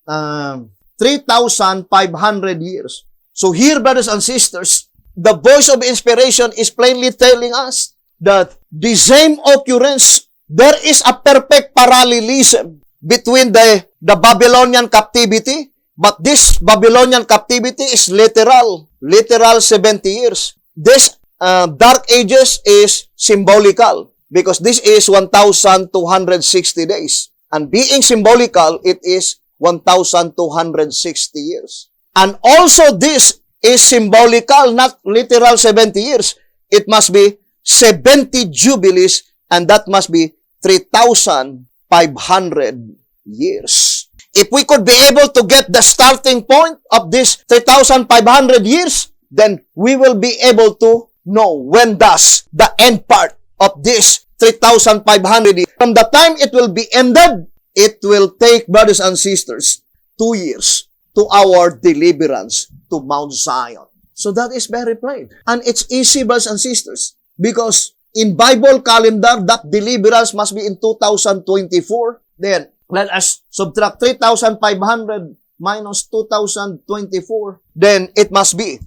3,500 years. So here, brothers and sisters, the voice of inspiration is plainly telling us that the same occurrence, there is a perfect parallelism between the Babylonian captivity, but this Babylonian captivity is literal 70 years. This Dark Ages is symbolical because this is 1,260 days. And being symbolical, it is 1,260 years. And also this is symbolical, not literal 70 years. It must be 70 jubilees, and that must be 3,500 years. If we could be able to get the starting point of this 3,500 years, then we will be able to know when does the end part of this 3,500 years. From the time it will be ended, it will take, brothers and sisters, 2 years to our deliverance to Mount Zion. So that is very plain. And it's easy, brothers and sisters, because in Bible calendar, that deliverance must be in 2024. Then, let us subtract 3,500 minus 2024. Then, it must be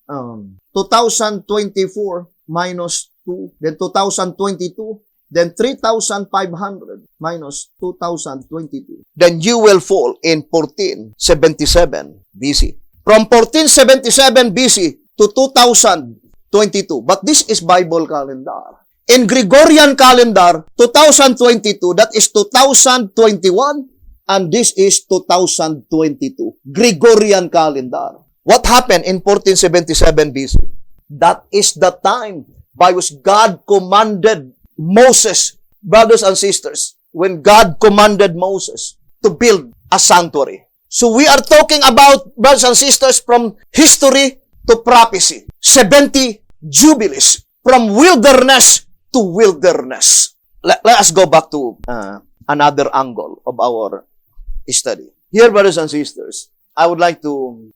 2024 minus 2. Then, 2022. Then, 3,500 minus 2022. Then, you will fall in 1477 BC. From 1477 BC to 2022. But this is Bible calendar. In Gregorian calendar, 2022, that is 2021, and this is 2022. Gregorian calendar. What happened in 1477 BC? That is the time by which God commanded Moses, brothers and sisters, when God commanded Moses to build a sanctuary. So we are talking about, brothers and sisters, from history to prophecy. 70 jubilees from wilderness to wilderness. Let us go back to another angle of our study. Here, brothers and sisters, I would like to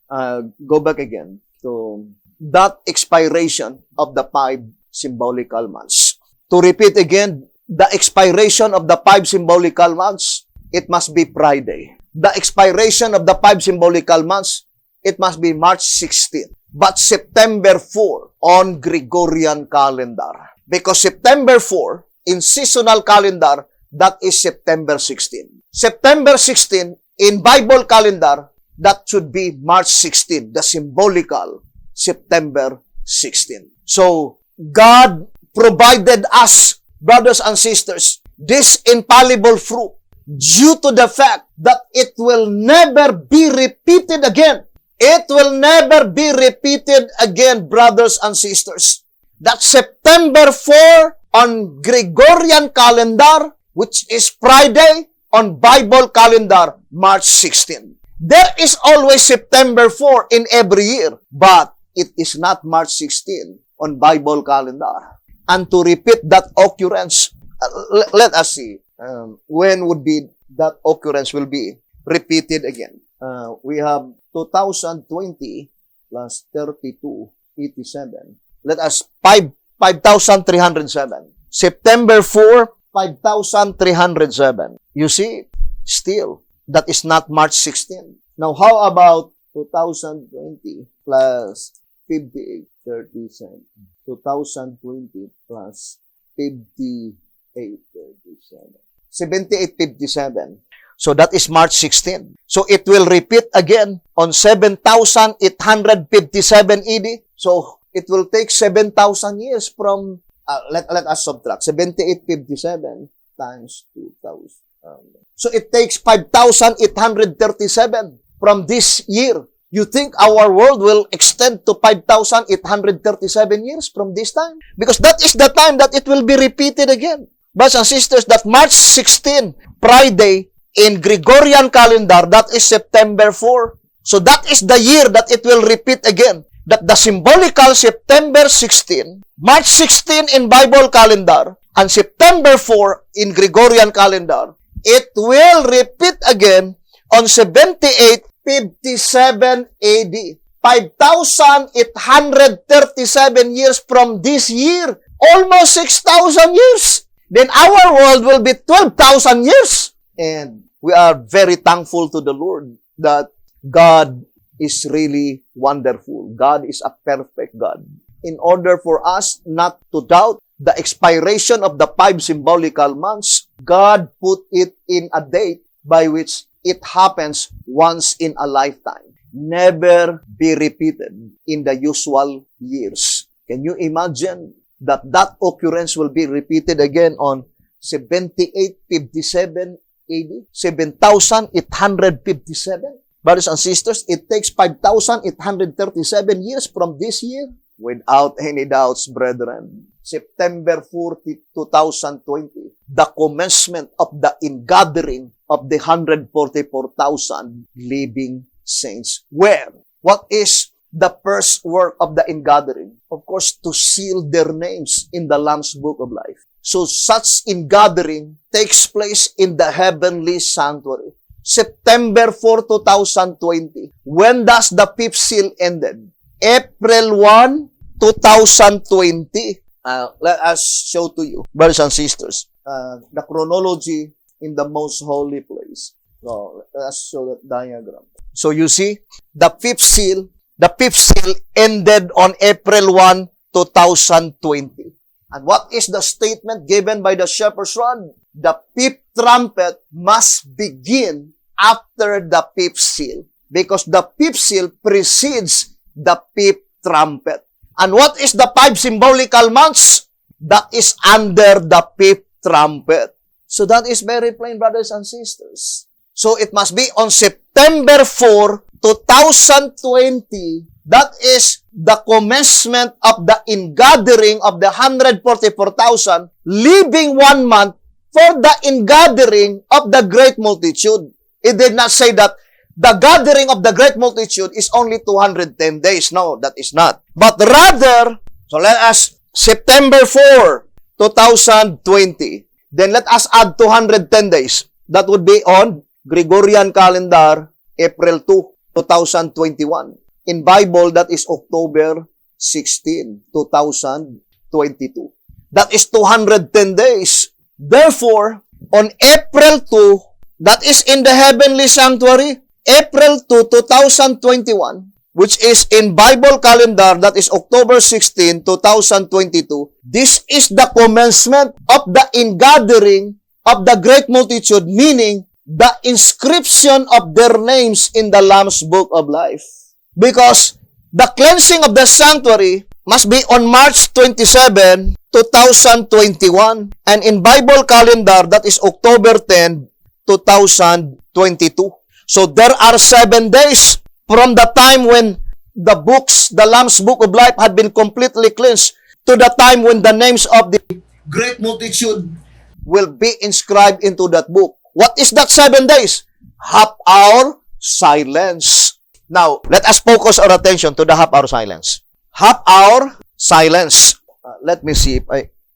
go back again to that expiration of the 5 symbolical months. To repeat again, the expiration of the 5 symbolical months, it must be Friday. The expiration of the 5 symbolical months, it must be March 16. But September 4 on Gregorian calendar. Because September 4, in seasonal calendar, that is September 16. September 16, in Bible calendar, that should be March 16, the symbolical September 16. So, God provided us, brothers and sisters, this infallible fruit due to the fact that it will never be repeated again. It will never be repeated again, brothers and sisters. That September 4 on Gregorian calendar, which is Friday, on Bible calendar, March 16. There is always September 4 in every year, but it is not March 16 on Bible calendar. And to repeat that occurrence, let us see when would be that occurrence will be repeated again. We have 2020 plus 3287. Let us 5,307. September 4, 5,307. You see, still, that is not March 16. Now, how about 2020 plus 5837? 2020 plus 5837. 7857. So that is March 16. So it will repeat again on 7,857 AD. So it will take 7,000 years from, let us subtract, 7857 times 2,000. So it takes 5,837 from this year. You think our world will extend to 5,837 years from this time? Because that is the time that it will be repeated again. Brothers and sisters, that March 16, Friday, in Gregorian calendar, that is September 4. So that is the year that it will repeat again. That the symbolical September 16, March 16 in Bible calendar, and September 4 in Gregorian calendar, it will repeat again on 7857 AD. 5,837 years from this year. Almost 6,000 years. Then our world will be 12,000 years. And we are very thankful to the Lord that God is really wonderful. God is a perfect God. In order for us not to doubt the expiration of the 5 symbolical months, God put it in a date by which it happens once in a lifetime. Never be repeated in the usual years. Can you imagine that occurrence will be repeated again on 7857 AD? 7,857? Brothers and sisters, it takes 5,837 years from this year. Without any doubts, brethren, September 40, 2020, the commencement of the ingathering of the 144,000 living saints. Where? What is the first work of the ingathering? Of course, to seal their names in the Lamb's Book of Life. So such ingathering takes place in the heavenly sanctuary. September 4, 2020. When does the fifth seal ended? April 1, 2020. Let us show to you, brothers and sisters, the chronology in the most holy place. So, let us show that diagram. So you see, the fifth seal ended on April 1, 2020. And what is the statement given by the shepherd's rod? The fifth trumpet must begin after the fifth seal, because the fifth seal precedes the fifth trumpet. And what is the 5 symbolical months? That is under the fifth trumpet. So that is very plain, brothers and sisters. So it must be on September 4, 2020. That is the commencement of the ingathering of the 144,000, leaving 1 month for the ingathering of the great multitude. It did not say that the gathering of the great multitude is only 210 days. No, that is not. But rather, so let us, September 4, 2020. Then let us add 210 days. That would be on Gregorian calendar, April 2, 2021. In Bible, that is October 16, 2022. That is 210 days. Therefore, on April 2, that is in the heavenly sanctuary, April 2, 2021, which is in Bible calendar, that is October 16, 2022. This is the commencement of the ingathering of the great multitude, meaning the inscription of their names in the Lamb's Book of Life. Because the cleansing of the sanctuary must be on March 27, 2021. And in Bible calendar, that is October 10, 2022. So there are 7 days from the time when the Lamb's Book of Life had been completely cleansed to the time when the names of the great multitude will be inscribed into that book. What is that 7 days? Half-hour silence. Now, let us focus our attention to the half-hour silence. Half-hour silence. Let me see if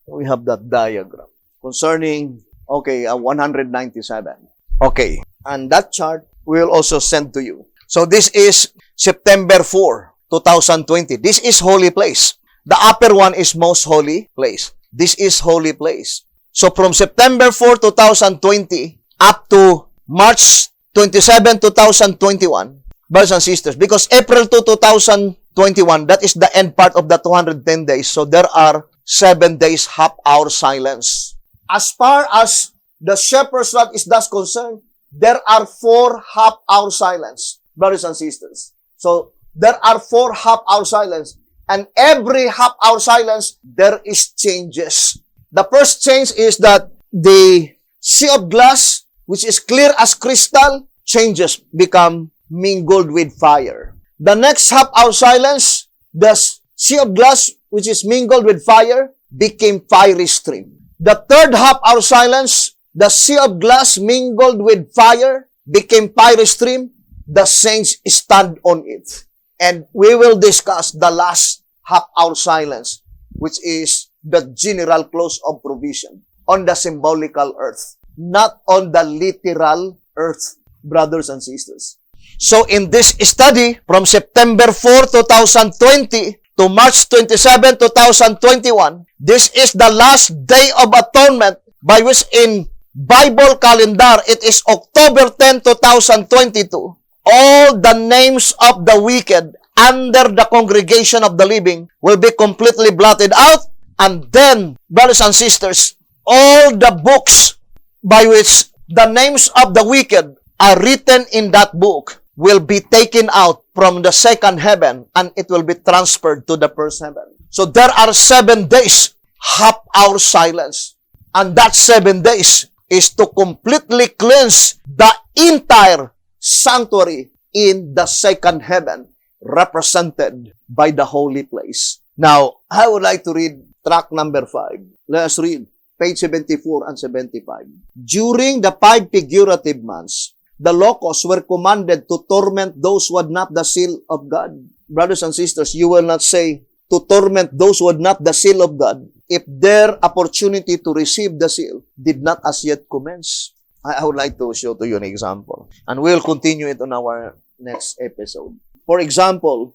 we have that diagram concerning, 197. Okay, and that chart we will also send to you. So this is September 4, 2020. This is holy place. The upper one is most holy place. This is holy place. So from September 4, 2020 up to March 27, 2021, brothers and sisters, because April 2, 2021, that is the end part of the 210 days. So there are 7 days half-hour silence. As far as the shepherd's rod is thus concerned, there are 4 half-hour silence, brothers and sisters. So there are 4 half-hour silence. And every half-hour silence, there is changes. The first change is that the sea of glass, which is clear as crystal, changes, become mingled with fire. The next half-hour silence, the sea of glass, which is mingled with fire, became fiery stream. The third half-hour silence, the sea of glass mingled with fire, became fiery stream. The saints stand on it. And we will discuss the last half-hour silence, which is the general close of provision on the symbolical earth, not on the literal earth, brothers and sisters. So in this study, from September 4, 2020 to March 27, 2021, this is the last day of atonement, by which in Bible calendar, it is October 10, 2022. All the names of the wicked under the congregation of the living will be completely blotted out. And then, brothers and sisters, all the books by which the names of the wicked are written in that book will be taken out from the second heaven, and it will be transferred to the first heaven. So there are 7 days, half-hour silence. And that 7 days is to completely cleanse the entire sanctuary in the second heaven, represented by the holy place. Now, I would like to read track number 5. Let us read page 74 and 75. During the 5 figurative months, the locusts were commanded to torment those who had not the seal of God. Brothers and sisters, you will not say to torment those who had not the seal of God if their opportunity to receive the seal did not as yet commence. I would like to show to you an example. And we'll continue it on our next episode. For example,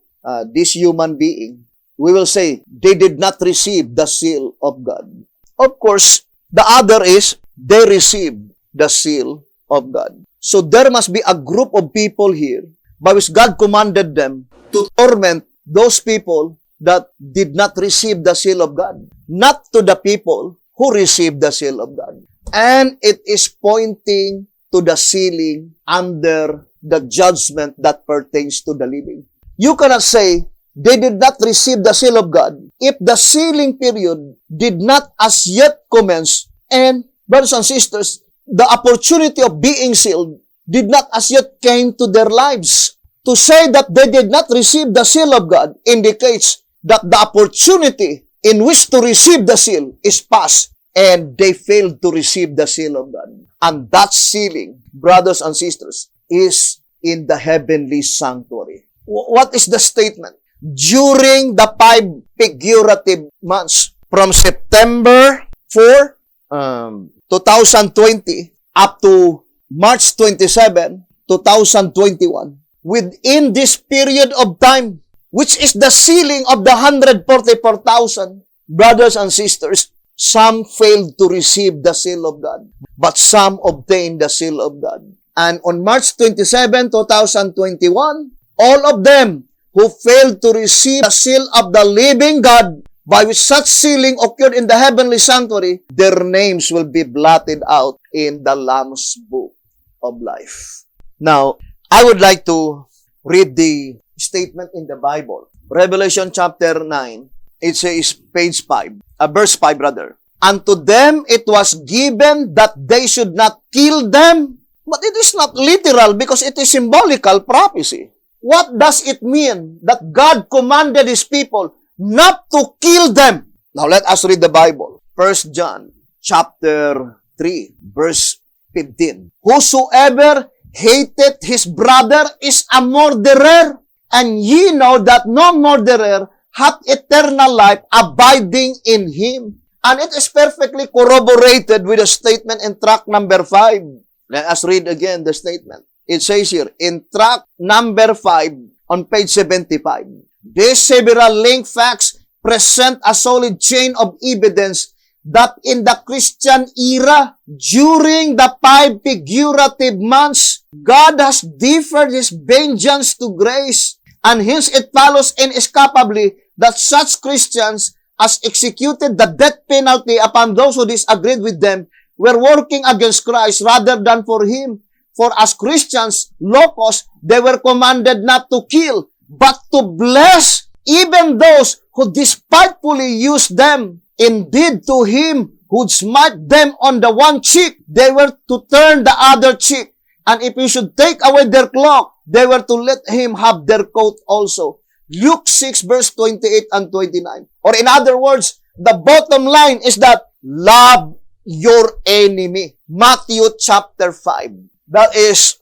this human being, we will say, they did not receive the seal of God. Of course, the other is, they received the seal of God. So there must be a group of people here by which God commanded them to torment those people that did not receive the seal of God, not to the people who received the seal of God. And it is pointing to the sealing under the judgment that pertains to the living. You cannot say they did not receive the seal of God if the sealing period did not as yet commence, and, brothers and sisters, the opportunity of being sealed did not as yet came to their lives. To say that they did not receive the seal of God indicates that the opportunity in which to receive the seal is past, and they failed to receive the seal of God. And that sealing, brothers and sisters, is in the heavenly sanctuary. What is the statement? During the 5 figurative months, from September 4, 2020, up to March 27, 2021, within this period of time, which is the sealing of the 144,000, brothers and sisters, some failed to receive the seal of God, but some obtained the seal of God. And on March 27, 2021, all of them who failed to receive the seal of the living God, by which such sealing occurred in the heavenly sanctuary, their names will be blotted out in the Lamb's book of life. Now, I would like to read the statement in the Bible. Revelation chapter 9, it says, page 5, verse 5 rather. And to them it was given that they should not kill them. But it is not literal because it is symbolical prophecy. What does it mean that God commanded His people not to kill them? Now let us read the Bible. 1 John chapter 3, verse 15. Whosoever hateth his brother is a murderer, and ye know that no murderer hath eternal life abiding in him. And it is perfectly corroborated with a statement in track number 5. Let us read again the statement. It says here, in track number 5, on page 75, these several linked facts present a solid chain of evidence that in the Christian era, during the 5 figurative months, God has deferred His vengeance to grace, and hence it follows inescapably that such Christians as executed the death penalty upon those who disagreed with them were working against Christ rather than for Him. For as Christians, locusts, they were commanded not to kill, but to bless even those who despitefully used them. Indeed, to him who'd smite them on the one cheek, they were to turn the other cheek. And if he should take away their cloak, they were to let him have their coat also. Luke 6, verse 28 and 29. Or in other words, the bottom line is that love your enemy. Matthew chapter 5. That is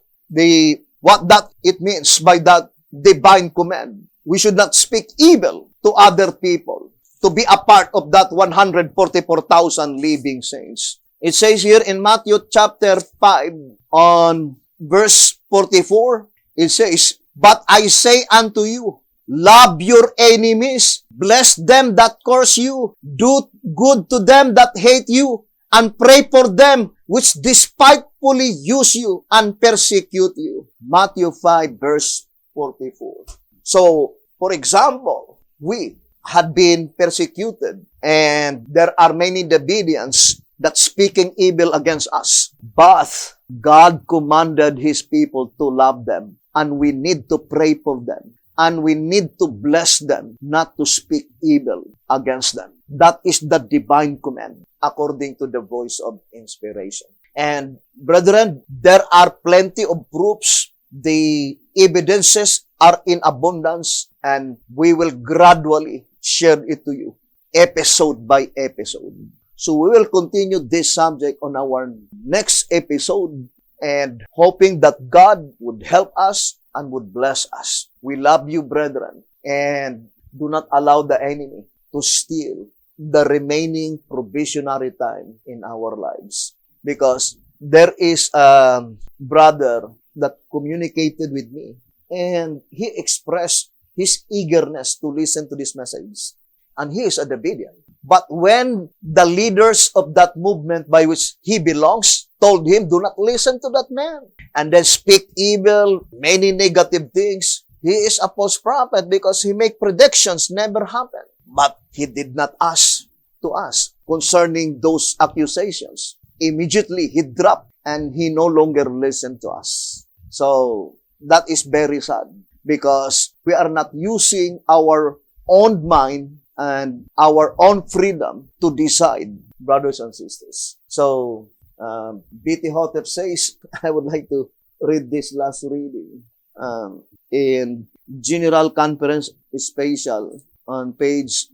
what that it means by that divine command. We should not speak evil to other people to be a part of that 144,000 living saints. It says here in Matthew chapter 5 on verse 44, it says, but I say unto you, love your enemies, bless them that curse you, do good to them that hate you, and pray for them which despitefully use you and persecute you. Matthew 5 verse 44. So, for example, we had been persecuted and there are many disobedience that speaking evil against us. But God commanded His people to love them and we need to pray for them. and we need to bless them, not to speak evil against them. That is the divine command, according to the voice of inspiration. And brethren, there are plenty of proofs. The evidences are in abundance, and we will gradually share it to you, episode by episode. So we will continue this subject on our next episode, and hoping that God would help us and would bless us. We love you, brethren, and do not allow the enemy to steal the remaining probationary time in our lives. Because there is a brother that communicated with me, and he expressed his eagerness to listen to this message. And he is a Davidian. But when the leaders of that movement by which he belongs told him, do not listen to that man, and then speak evil, many negative things, he is a false prophet because he make predictions never happen. But he did not ask to us concerning those accusations. Immediately, he dropped and he no longer listened to us. So, that is very sad because we are not using our own mind and our own freedom to decide, brothers and sisters. So, B.T. Hotep says, I would like to read this last reading. In General Conference Special on page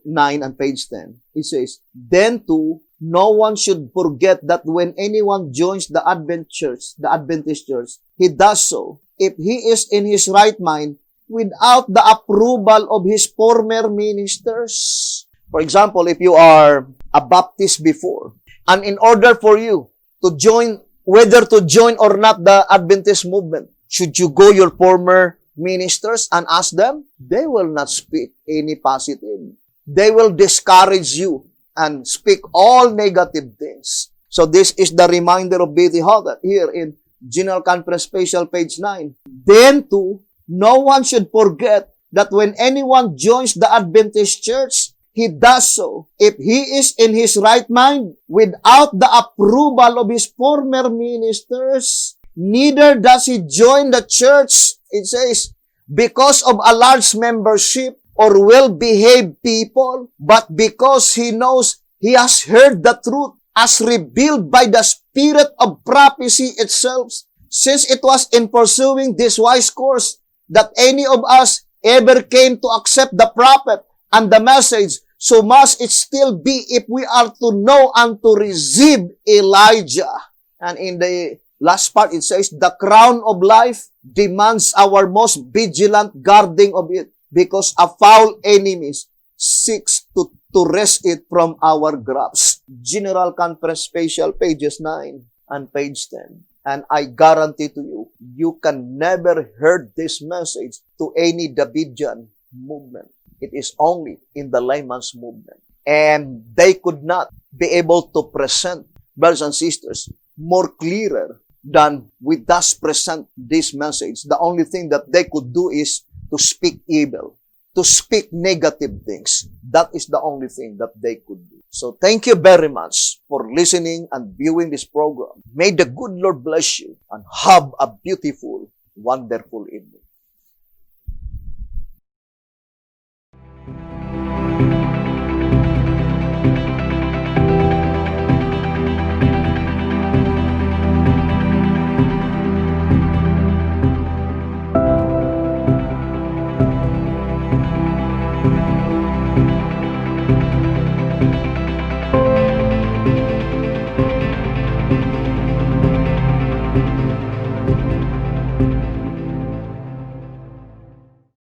9 and page 10, it says, Then too, no one should forget that when anyone joins the Adventist Church, he does so if he is in his right mind without the approval of his former ministers. For example, if you are a Baptist before, and in order for you to join, whether to join or not the Adventist movement, should you go your former ministers and ask them? They will not speak any positive. They will discourage you and speak all negative things. So this is the reminder of B.T. Hotep here in General Conference Special, page 9. Then too, no one should forget that when anyone joins the Adventist Church, he does so if he is in his right mind without the approval of his former ministers. Neither does he join the church, it says, because of a large membership or well-behaved people, but because he knows he has heard the truth as revealed by the spirit of prophecy itself. Since it was in pursuing this wise course that any of us ever came to accept the prophet and the message, so must it still be if we are to know and to receive Elijah. And in the last part, it says, the crown of life demands our most vigilant guarding of it, because a foul enemy seeks to wrest it from our grasp. General Conference Special, pages 9 and page 10. And I guarantee to you, you can never hear this message to any Davidian movement. It is only in the layman's movement. And they could not be able to present, brothers and sisters, more clearer than we thus present this message. The only thing that they could do is to speak evil, to speak negative things. That is the only thing that they could do. So thank you very much for listening and viewing this program. May the good Lord bless you and have a beautiful, wonderful evening.